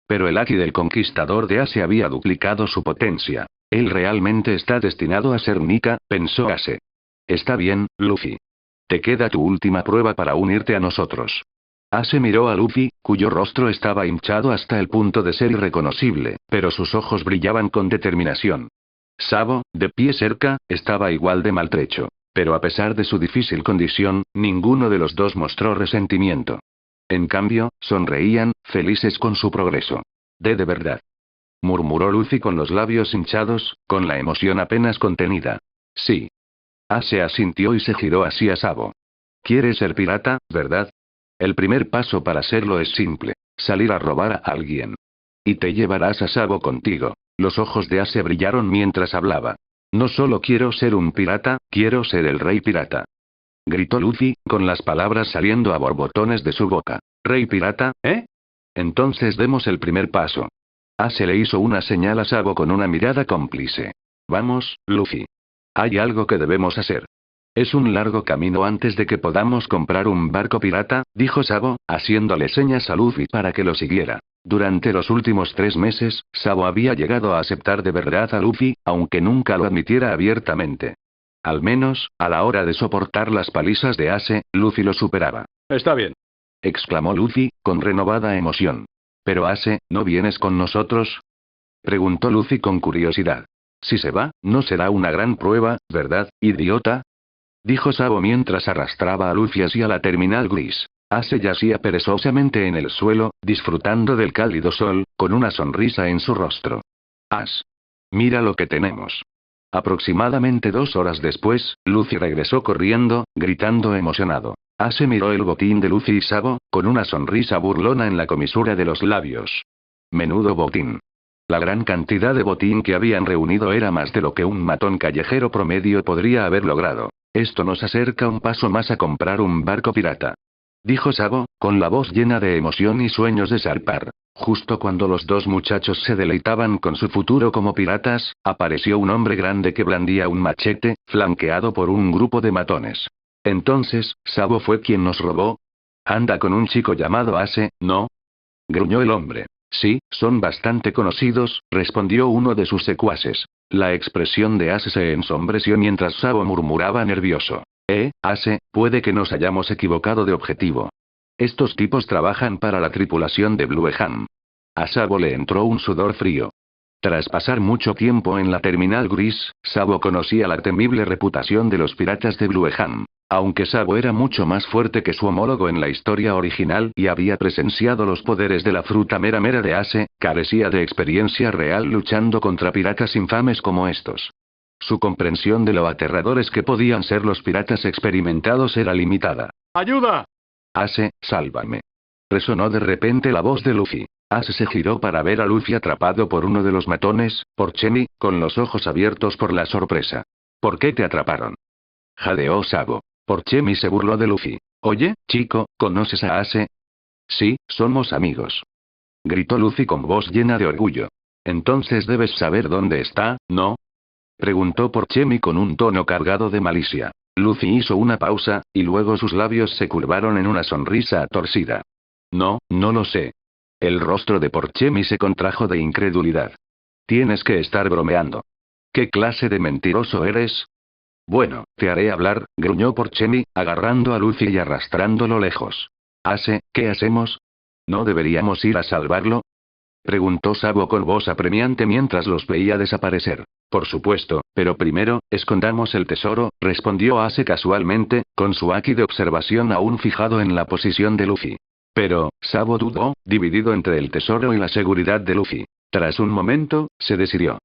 Pero el Haki del Conquistador de Ase había duplicado su potencia. Él realmente está destinado a ser Nika, pensó Ase. Está bien, Luffy. Te queda tu última prueba para unirte a nosotros. Ase miró a Luffy, cuyo rostro estaba hinchado hasta el punto de ser irreconocible, pero sus ojos brillaban con determinación. Sabo, de pie cerca, estaba igual de maltrecho. Pero a pesar de su difícil condición, ninguno de los dos mostró resentimiento. En cambio, sonreían, felices con su progreso. De verdad. Murmuró Luffy con los labios hinchados, con la emoción apenas contenida. Sí. Ase asintió y se giró hacia Sabo. ¿Quieres ser pirata, verdad? El primer paso para serlo es simple. Salir a robar a alguien. Y te llevarás a Sabo contigo. Los ojos de Ase brillaron mientras hablaba. No solo quiero ser un pirata, quiero ser el rey pirata. Gritó Luffy, con las palabras saliendo a borbotones de su boca. ¿Rey pirata, eh? Entonces demos el primer paso. Ase le hizo una señal a Sabo con una mirada cómplice. Vamos, Luffy. Hay algo que debemos hacer. Es un largo camino antes de que podamos comprar un barco pirata, dijo Sabo, haciéndole señas a Luffy para que lo siguiera. Durante los últimos 3 meses, Sabo había llegado a aceptar de verdad a Luffy, aunque nunca lo admitiera abiertamente. Al menos, a la hora de soportar las palizas de Ase, Luffy lo superaba. Está bien. Exclamó Luffy, con renovada emoción. Pero Ase, ¿no vienes con nosotros? Preguntó Luffy con curiosidad. Si se va, no será una gran prueba, ¿verdad, idiota? Dijo Sabo mientras arrastraba a Luffy hacia la terminal gris. Ase yacía perezosamente en el suelo, disfrutando del cálido sol, con una sonrisa en su rostro. Mira lo que tenemos. Aproximadamente 2 horas después, Luffy regresó corriendo, gritando emocionado. Ase miró el botín de Luffy y Sabo, con una sonrisa burlona en la comisura de los labios. Menudo botín. La gran cantidad de botín que habían reunido era más de lo que un matón callejero promedio podría haber logrado. Esto nos acerca un paso más a comprar un barco pirata. Dijo Sabo, con la voz llena de emoción y sueños de zarpar. Justo cuando los dos muchachos se deleitaban con su futuro como piratas, apareció un hombre grande que blandía un machete, flanqueado por un grupo de matones. Entonces, ¿Sabo fue quien nos robó? Anda con un chico llamado Ase, ¿no? Gruñó el hombre. Sí, son bastante conocidos, respondió uno de sus secuaces. La expresión de Ase se ensombreció mientras Sabo murmuraba nervioso. Ase, puede que nos hayamos equivocado de objetivo. Estos tipos trabajan para la tripulación de Blueham. A Sabo le entró un sudor frío. Tras pasar mucho tiempo en la terminal gris, Sabo conocía la temible reputación de los piratas de Blueham. Aunque Sabo era mucho más fuerte que su homólogo en la historia original y había presenciado los poderes de la fruta mera mera de Ace, carecía de experiencia real luchando contra piratas infames como estos. Su comprensión de lo aterradores que podían ser los piratas experimentados era limitada. ¡Ayuda! Ace, sálvame. Resonó de repente la voz de Luffy. Ace se giró para ver a Luffy atrapado por uno de los matones, por Chemi, con los ojos abiertos por la sorpresa. ¿Por qué te atraparon? Jadeó Sabo. Por Chemi se burló de Luffy. Oye, chico, ¿conoces a Ace? Sí, somos amigos. Gritó Luffy con voz llena de orgullo. Entonces debes saber dónde está, ¿no? Preguntó por Chemi con un tono cargado de malicia. Luffy hizo una pausa, y luego sus labios se curvaron en una sonrisa torcida. No, no lo sé. El rostro de Porchemi se contrajo de incredulidad. Tienes que estar bromeando. ¿Qué clase de mentiroso eres? Bueno, te haré hablar, gruñó Porchemi, agarrando a Luffy y arrastrándolo lejos. Ace, ¿qué hacemos? ¿No deberíamos ir a salvarlo? Preguntó Sabo con voz apremiante mientras los veía desaparecer. Por supuesto, pero primero, escondamos el tesoro, respondió Ace casualmente, con su haki de observación aún fijado en la posición de Luffy. Pero, Sabo dudó, dividido entre el tesoro y la seguridad de Luffy. Tras un momento, se decidió.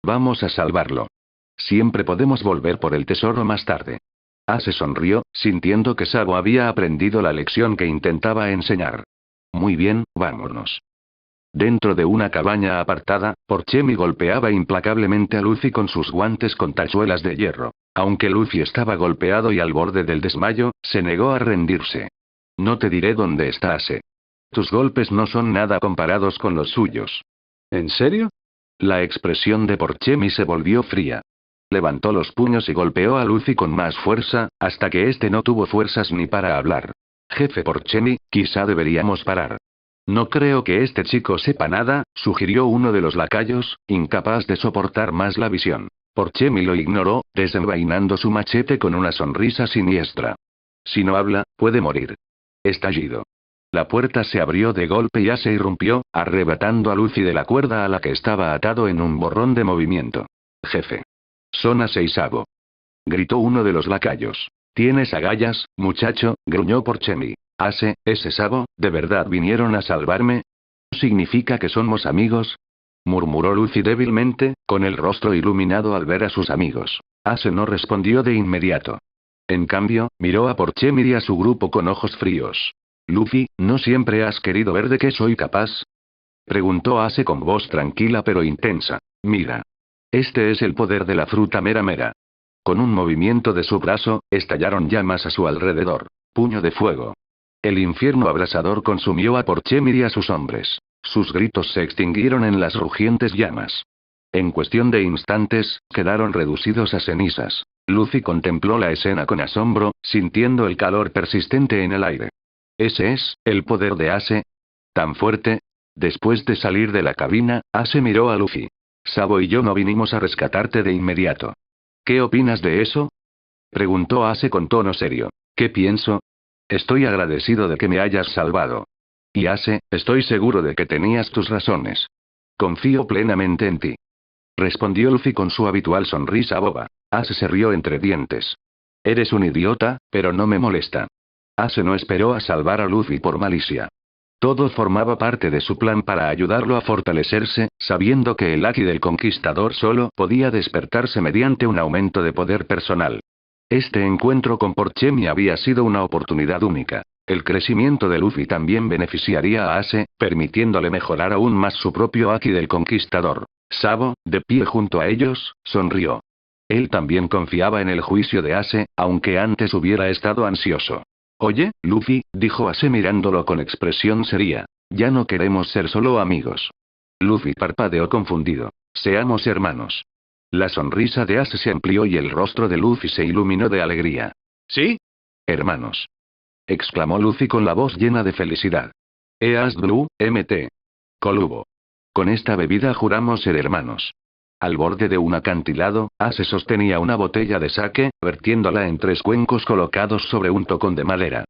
Vamos a salvarlo. Siempre podemos volver por el tesoro más tarde. Ace sonrió, sintiendo que Sabo había aprendido la lección que intentaba enseñar. Muy bien, vámonos. Dentro de una cabaña apartada, Porchemi golpeaba implacablemente a Luffy con sus guantes con tachuelas de hierro. Aunque Luffy estaba golpeado y al borde del desmayo, se negó a rendirse. No te diré dónde está Ace. Tus golpes no son nada comparados con los suyos. ¿En serio? La expresión de Porchemi se volvió fría. Levantó los puños y golpeó a Luffy con más fuerza, hasta que éste no tuvo fuerzas ni para hablar. Jefe Porchemi, quizá deberíamos parar. No creo que este chico sepa nada, sugirió uno de los lacayos, incapaz de soportar más la visión. Porchemi lo ignoró, desenvainando su machete con una sonrisa siniestra. Si no habla, puede morir. Estallido. La puerta se abrió de golpe y Ace irrumpió, arrebatando a Luffy de la cuerda a la que estaba atado en un borrón de movimiento. Jefe. Son Ace y Sabo. Gritó uno de los lacayos. ¿Tienes agallas, muchacho? Gruñó Porchemi. Ace, ese Sabo, ¿de verdad vinieron a salvarme? ¿Significa que somos amigos? Murmuró Luffy débilmente, con el rostro iluminado al ver a sus amigos. Ace no respondió de inmediato. En cambio, miró a Porchemi y a su grupo con ojos fríos. Luffy, ¿no siempre has querido ver de qué soy capaz? Preguntó Ace con voz tranquila pero intensa. Mira. Este es el poder de la fruta mera mera. Con un movimiento de su brazo, estallaron llamas a su alrededor. Puño de fuego. El infierno abrasador consumió a Porchemi y a sus hombres. Sus gritos se extinguieron en las rugientes llamas. En cuestión de instantes, quedaron reducidos a cenizas. Luffy contempló la escena con asombro, sintiendo el calor persistente en el aire. ¿Ese es el poder de Ace? ¿Tan fuerte? Después de salir de la cabina, Ace miró a Luffy. Sabo y yo no vinimos a rescatarte de inmediato. ¿Qué opinas de eso? Preguntó Ace con tono serio. ¿Qué pienso? Estoy agradecido de que me hayas salvado. Y Ace, estoy seguro de que tenías tus razones. Confío plenamente en ti. Respondió Luffy con su habitual sonrisa boba. Ace se rió entre dientes. Eres un idiota, pero no me molesta. Ace no esperó a salvar a Luffy por malicia. Todo formaba parte de su plan para ayudarlo a fortalecerse, sabiendo que el haki del conquistador solo podía despertarse mediante un aumento de poder personal. Este encuentro con Porchemi había sido una oportunidad única. El crecimiento de Luffy también beneficiaría a Ace, permitiéndole mejorar aún más su propio haki del conquistador. Sabo, de pie junto a ellos, sonrió. Él también confiaba en el juicio de Ace, aunque antes hubiera estado ansioso. Oye, Luffy, dijo Ace mirándolo con expresión seria. Ya no queremos ser solo amigos. Luffy parpadeó confundido. Seamos hermanos. La sonrisa de Ace se amplió y el rostro de Luffy se iluminó de alegría. ¿Sí? Hermanos. Exclamó Luffy con la voz llena de felicidad. Eas Blue, MT. Colubo. Con esta bebida juramos ser hermanos. Al borde de un acantilado, Ace sostenía una botella de sake, vertiéndola en 3 cuencos colocados sobre un tocón de madera.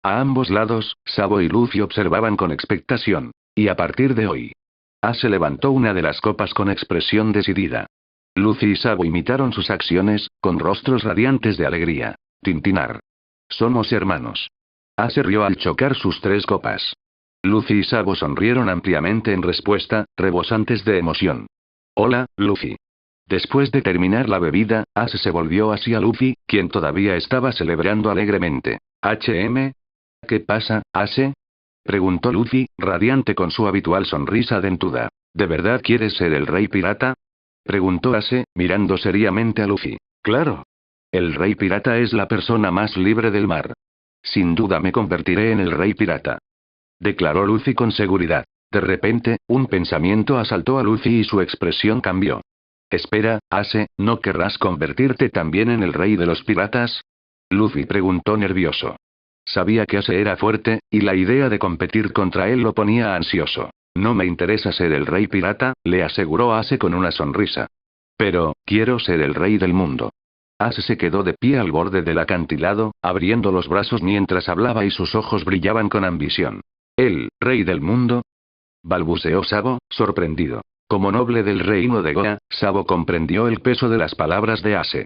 A ambos lados, Sabo y Luffy observaban con expectación. Y a partir de hoy. Ace levantó una de las copas con expresión decidida. Luffy y Sabo imitaron sus acciones, con rostros radiantes de alegría. Tintinar. Somos hermanos. Ace rió al chocar sus 3 copas. Luffy y Sabo sonrieron ampliamente en respuesta, rebosantes de emoción. Hola, Luffy. Después de terminar la bebida, Ace se volvió hacia Luffy, quien todavía estaba celebrando alegremente. ¿Qué pasa, Ace? Preguntó Luffy, radiante con su habitual sonrisa dentuda. ¿De verdad quieres ser el rey pirata? Preguntó Ace, mirando seriamente a Luffy. Claro. El rey pirata es la persona más libre del mar. Sin duda me convertiré en el rey pirata. Declaró Luffy con seguridad. De repente, un pensamiento asaltó a Luffy y su expresión cambió. Espera, Ace, ¿no querrás convertirte también en el rey de los piratas? Luffy preguntó nervioso. Sabía que Ace era fuerte, y la idea de competir contra él lo ponía ansioso. No me interesa ser el rey pirata, le aseguró Ace con una sonrisa. Pero, quiero ser el rey del mundo. Ace se quedó de pie al borde del acantilado, abriendo los brazos mientras hablaba y sus ojos brillaban con ambición. ¿El rey del mundo? Balbuceó Sabo, sorprendido. Como noble del reino de Goa, Sabo comprendió el peso de las palabras de Ace.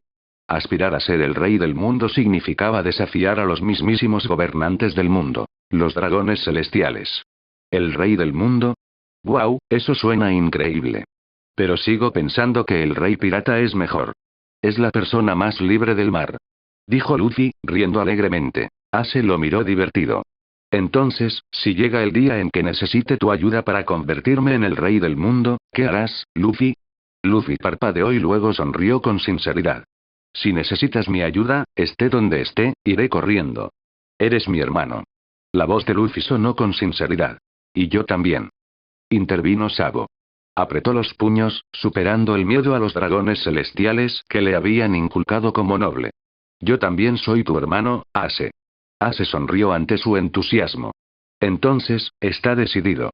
Aspirar a ser el rey del mundo significaba desafiar a los mismísimos gobernantes del mundo, los dragones celestiales. ¿El rey del mundo? ¡Guau! Eso suena increíble. Pero sigo pensando que el rey pirata es mejor. Es la persona más libre del mar. Dijo Luffy, riendo alegremente. Ace lo miró divertido. Entonces, si llega el día en que necesite tu ayuda para convertirme en el rey del mundo, ¿qué harás, Luffy? Luffy parpadeó y luego sonrió con sinceridad. Si necesitas mi ayuda, esté donde esté, iré corriendo. Eres mi hermano. La voz de Luffy sonó con sinceridad. Y yo también. Intervino Sabo. Apretó los puños, superando el miedo a los dragones celestiales que le habían inculcado como noble. Yo también soy tu hermano, Ace. Ace sonrió ante su entusiasmo. Entonces, está decidido.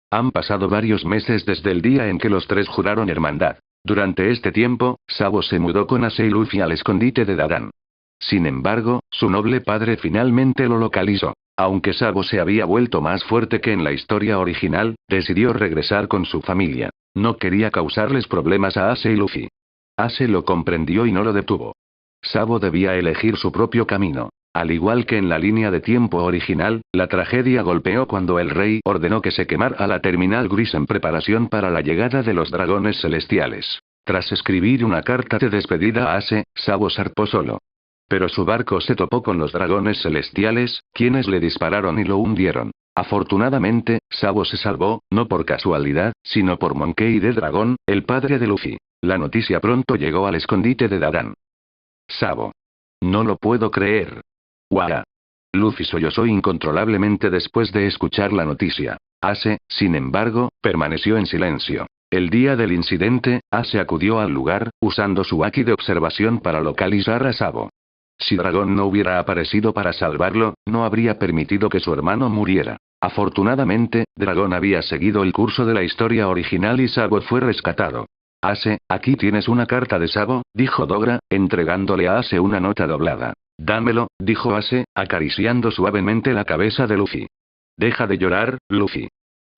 Han pasado varios meses desde el día en que los 3 juraron hermandad. Durante este tiempo, Sabo se mudó con Ace y Luffy al escondite de Dadan. Sin embargo, su noble padre finalmente lo localizó. Aunque Sabo se había vuelto más fuerte que en la historia original, decidió regresar con su familia. No quería causarles problemas a Ace y Luffy. Ace lo comprendió y no lo detuvo. Sabo debía elegir su propio camino. Al igual que en la línea de tiempo original, la tragedia golpeó cuando el rey ordenó que se quemara la terminal gris en preparación para la llegada de los dragones celestiales. Tras escribir una carta de despedida a Ace, Sabo zarpó solo. Pero su barco se topó con los dragones celestiales, quienes le dispararon y lo hundieron. Afortunadamente, Sabo se salvó, no por casualidad, sino por Monkey D. Dragon, el padre de Luffy. La noticia pronto llegó al escondite de Dadan. Sabo. No lo puedo creer. ¡Guau! Luffy sollozó incontrolablemente después de escuchar la noticia. Ace, sin embargo, permaneció en silencio. El día del incidente, Ace acudió al lugar, usando su haki de observación para localizar a Sabo. Si Dragón no hubiera aparecido para salvarlo, no habría permitido que su hermano muriera. Afortunadamente, Dragón había seguido el curso de la historia original y Sabo fue rescatado. Ace, aquí tienes una carta de Sabo, dijo Dogra, entregándole a Ace una nota doblada. Dámelo, dijo Ace, acariciando suavemente la cabeza de Luffy. Deja de llorar, Luffy.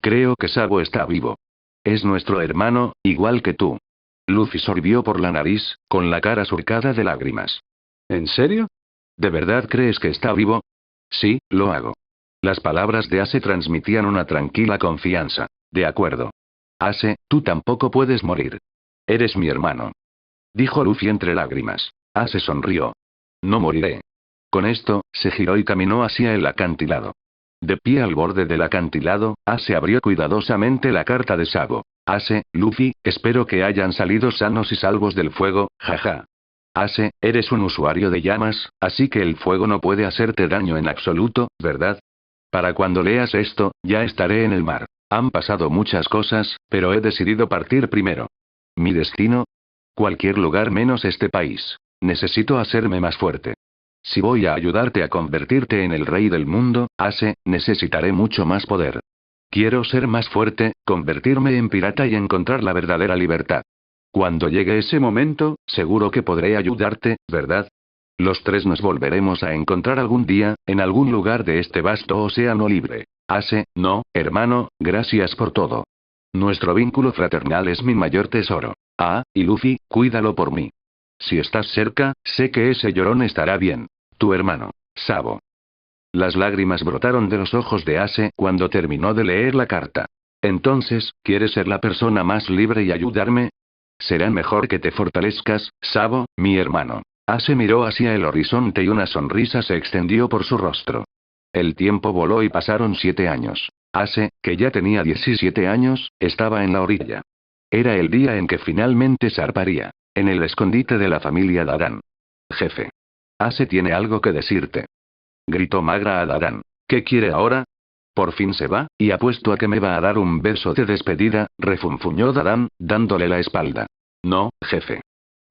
Creo que Sabo está vivo. Es nuestro hermano, igual que tú. Luffy sorbió por la nariz, con la cara surcada de lágrimas. ¿En serio? ¿De verdad crees que está vivo? Sí, lo hago. Las palabras de Ace transmitían una tranquila confianza. De acuerdo. Ace, tú tampoco puedes morir. Eres mi hermano. Dijo Luffy entre lágrimas. Ace sonrió. No moriré. Con esto, se giró y caminó hacia el acantilado. De pie al borde del acantilado, Ace abrió cuidadosamente la carta de Sabo. Ace, Luffy, espero que hayan salido sanos y salvos del fuego, jaja. Ace, eres un usuario de llamas, así que el fuego no puede hacerte daño en absoluto, ¿verdad? Para cuando leas esto, ya estaré en el mar. Han pasado muchas cosas, pero he decidido partir primero. ¿Mi destino? Cualquier lugar menos este país. Necesito hacerme más fuerte. Si voy a ayudarte a convertirte en el rey del mundo, Ace, necesitaré mucho más poder. Quiero ser más fuerte, convertirme en pirata y encontrar la verdadera libertad. Cuando llegue ese momento, seguro que podré ayudarte, ¿verdad? Los tres nos volveremos a encontrar algún día, en algún lugar de este vasto océano libre. Ase, no, hermano, gracias por todo. Nuestro vínculo fraternal es mi mayor tesoro. Y Luffy, cuídalo por mí. Si estás cerca, sé que ese llorón estará bien. Tu hermano, Sabo. Las lágrimas brotaron de los ojos de Ase cuando terminó de leer la carta. Entonces, ¿quieres ser la persona más libre y ayudarme? Será mejor que te fortalezcas, Sabo, mi hermano. Ase miró hacia el horizonte y una sonrisa se extendió por su rostro. El tiempo voló y pasaron 7 años. Ase, que ya tenía 17 años, estaba en la orilla. Era el día en que finalmente zarparía. En el escondite de la familia Dadan. Jefe. Ase tiene algo que decirte. Gritó Magra a Dadan. ¿Qué quiere ahora? Por fin se va, y apuesto a que me va a dar un beso de despedida, refunfuñó Dadan, dándole la espalda. No, jefe.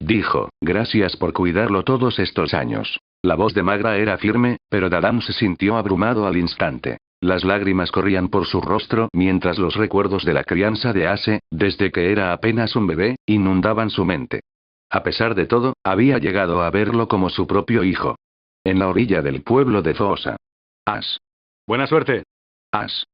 Dijo, gracias por cuidarlo todos estos años. La voz de Magra era firme, pero Dadan se sintió abrumado al instante. Las lágrimas corrían por su rostro mientras los recuerdos de la crianza de Ase, desde que era apenas un bebé, inundaban su mente. A pesar de todo, había llegado a verlo como su propio hijo. En la orilla del pueblo de Foosa. As. Buena suerte. As.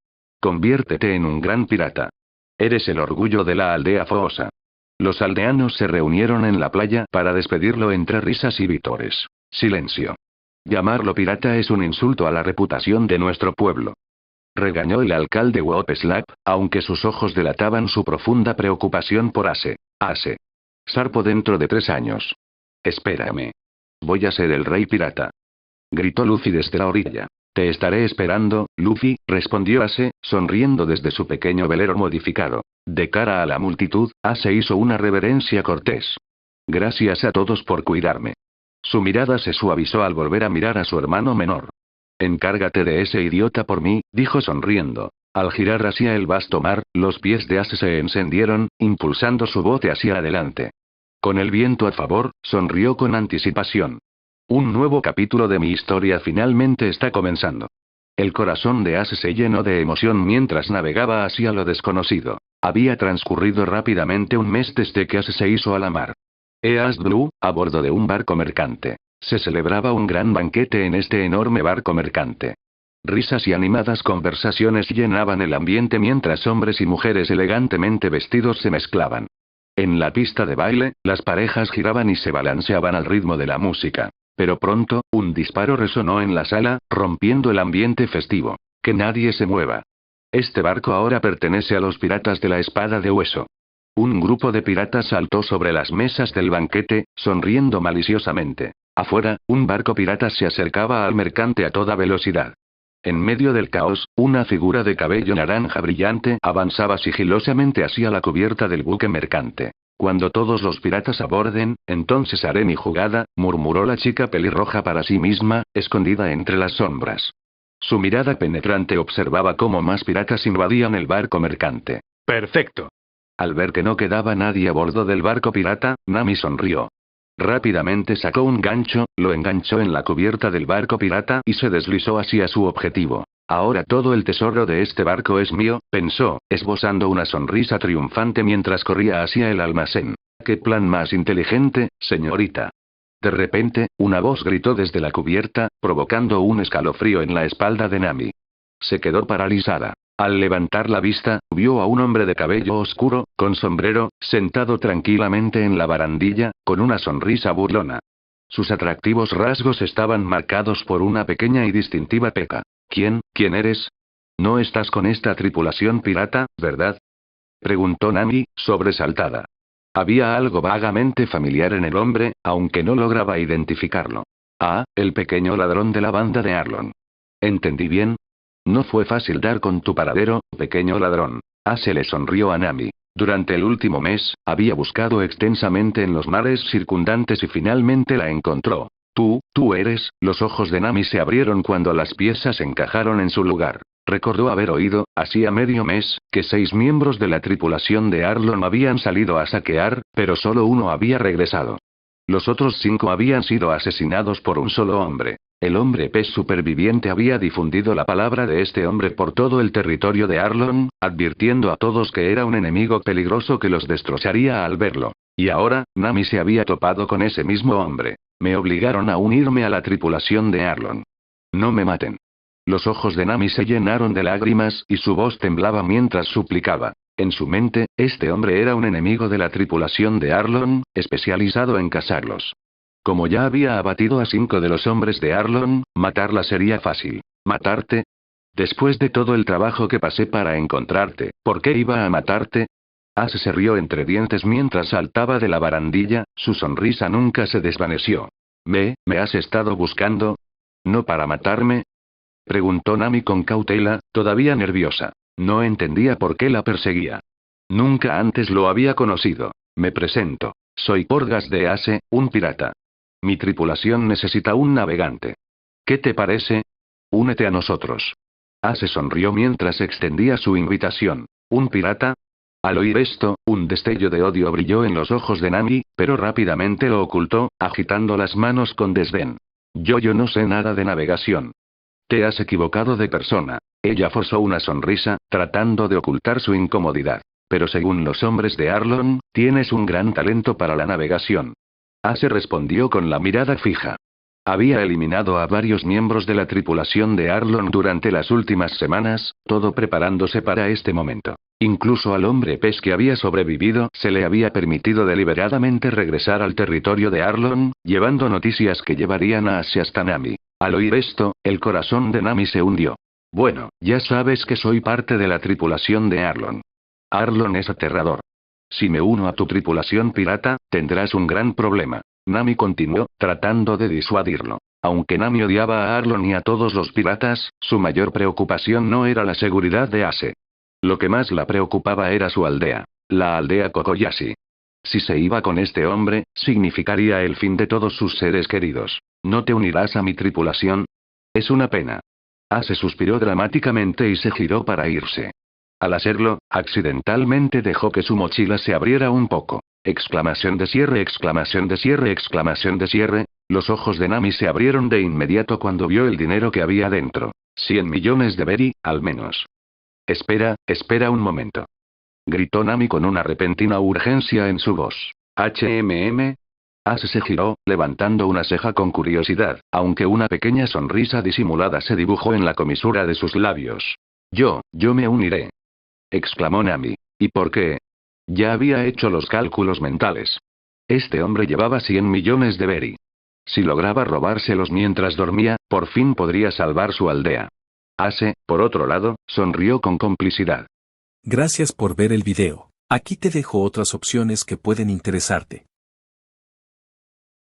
Conviértete en un gran pirata. Eres el orgullo de la aldea Foosa. Los aldeanos se reunieron en la playa para despedirlo entre risas y vítores. Silencio. Llamarlo pirata es un insulto a la reputación de nuestro pueblo. Regañó el alcalde Whoopslap, aunque sus ojos delataban su profunda preocupación por Ase. Ase. Zarpo dentro de 3 años. Espérame. Voy a ser el rey pirata. Gritó Luffy desde la orilla. Te estaré esperando, Luffy, respondió Ase, sonriendo desde su pequeño velero modificado. De cara a la multitud, Ase hizo una reverencia cortés. Gracias a todos por cuidarme. Su mirada se suavizó al volver a mirar a su hermano menor. Encárgate de ese idiota por mí, dijo sonriendo. Al girar hacia el vasto mar, los pies de Ase se encendieron, impulsando su bote hacia adelante. Con el viento a favor, sonrió con anticipación. Un nuevo capítulo de mi historia finalmente está comenzando. El corazón de Ase se llenó de emoción mientras navegaba hacia lo desconocido. Había transcurrido rápidamente un mes desde que Ase se hizo a la mar. East Blue, a bordo de un barco mercante. Se celebraba un gran banquete en este enorme barco mercante. Risas y animadas conversaciones llenaban el ambiente mientras hombres y mujeres elegantemente vestidos se mezclaban. En la pista de baile, las parejas giraban y se balanceaban al ritmo de la música. Pero pronto, un disparo resonó en la sala, rompiendo el ambiente festivo. Que nadie se mueva. Este barco ahora pertenece a los piratas de la espada de hueso. Un grupo de piratas saltó sobre las mesas del banquete, sonriendo maliciosamente. Afuera, un barco pirata se acercaba al mercante a toda velocidad. En medio del caos, una figura de cabello naranja brillante avanzaba sigilosamente hacia la cubierta del buque mercante. Cuando todos los piratas aborden, entonces haré mi jugada, murmuró la chica pelirroja para sí misma, escondida entre las sombras. Su mirada penetrante observaba cómo más piratas invadían el barco mercante. Perfecto. Al ver que no quedaba nadie a bordo del barco pirata, Nami sonrió. Rápidamente sacó un gancho, lo enganchó en la cubierta del barco pirata y se deslizó hacia su objetivo. Ahora todo el tesoro de este barco es mío, pensó, esbozando una sonrisa triunfante mientras corría hacia el almacén. ¡Qué plan más inteligente, señorita! De repente, una voz gritó desde la cubierta, provocando un escalofrío en la espalda de Nami. Se quedó paralizada. Al levantar la vista, vio a un hombre de cabello oscuro, con sombrero, sentado tranquilamente en la barandilla, con una sonrisa burlona. Sus atractivos rasgos estaban marcados por una pequeña y distintiva peca. ¿Quién eres? No estás con esta tripulación pirata, ¿verdad? Preguntó Nami, sobresaltada. Había algo vagamente familiar en el hombre, aunque no lograba identificarlo. El pequeño ladrón de la banda de Arlong. ¿Entendí bien? No fue fácil dar con tu paradero, pequeño ladrón. Se le sonrió a Nami. Durante el último mes, había buscado extensamente en los mares circundantes y finalmente la encontró. Tú eres. Los ojos de Nami se abrieron cuando las piezas encajaron en su lugar. Recordó haber oído, hacía medio mes, que 6 miembros de la tripulación de Arlong habían salido a saquear, pero solo uno había regresado. Los otros 5 habían sido asesinados por un solo hombre. El hombre pez superviviente había difundido la palabra de este hombre por todo el territorio de Arlong, advirtiendo a todos que era un enemigo peligroso que los destrozaría al verlo. Y ahora, Nami se había topado con ese mismo hombre. Me obligaron a unirme a la tripulación de Arlong. No me maten. Los ojos de Nami se llenaron de lágrimas y su voz temblaba mientras suplicaba. En su mente, este hombre era un enemigo de la tripulación de Arlong, especializado en cazarlos. Como ya había abatido a 5 de los hombres de Arlong, matarla sería fácil. ¿Matarte? Después de todo el trabajo que pasé para encontrarte, ¿por qué iba a matarte? Ace se rió entre dientes mientras saltaba de la barandilla, su sonrisa nunca se desvaneció. ¿Me has estado buscando? ¿No para matarme? Preguntó Nami con cautela, todavía nerviosa. No entendía por qué la perseguía. Nunca antes lo había conocido. Me presento. Soy Porgas de Ace, un pirata. Mi tripulación necesita un navegante. ¿Qué te parece? Únete a nosotros. Ace sonrió mientras extendía su invitación. ¿Un pirata? Al oír esto, un destello de odio brilló en los ojos de Nami, pero rápidamente lo ocultó, agitando las manos con desdén. Yo no sé nada de navegación. Te has equivocado de persona. Ella forzó una sonrisa, tratando de ocultar su incomodidad. Pero según los hombres de Arlong, tienes un gran talento para la navegación. Ace respondió con la mirada fija. Había eliminado a varios miembros de la tripulación de Arlong durante las últimas semanas, todo preparándose para este momento. Incluso al hombre pez que había sobrevivido se le había permitido deliberadamente regresar al territorio de Arlong, llevando noticias que llevarían a Ace hasta Nami. Al oír esto, el corazón de Nami se hundió. Bueno, ya sabes que soy parte de la tripulación de Arlong. Arlong es aterrador. Si me uno a tu tripulación pirata, tendrás un gran problema. Nami continuó, tratando de disuadirlo. Aunque Nami odiaba a Arlong y a todos los piratas, su mayor preocupación no era la seguridad de Ace. Lo que más la preocupaba era su aldea. La aldea Kokoyashi. Si se iba con este hombre, significaría el fin de todos sus seres queridos. ¿No te unirás a mi tripulación? Es una pena. Ace suspiró dramáticamente y se giró para irse. Al hacerlo, accidentalmente dejó que su mochila se abriera un poco. Exclamación de cierre, exclamación de cierre, exclamación de cierre. Los ojos de Nami se abrieron de inmediato cuando vio el dinero que había dentro. 100 millones de beri, al menos. Espera un momento. Gritó Nami con una repentina urgencia en su voz. Ace se giró, levantando una ceja con curiosidad, aunque una pequeña sonrisa disimulada se dibujó en la comisura de sus labios. Yo me uniré. Exclamó Nami. ¿Y por qué? Ya había hecho los cálculos mentales. Este hombre llevaba 100 millones de beri. Si lograba robárselos mientras dormía, por fin podría salvar su aldea. Ace, por otro lado, sonrió con complicidad. Gracias por ver el video. Aquí te dejo otras opciones que pueden interesarte.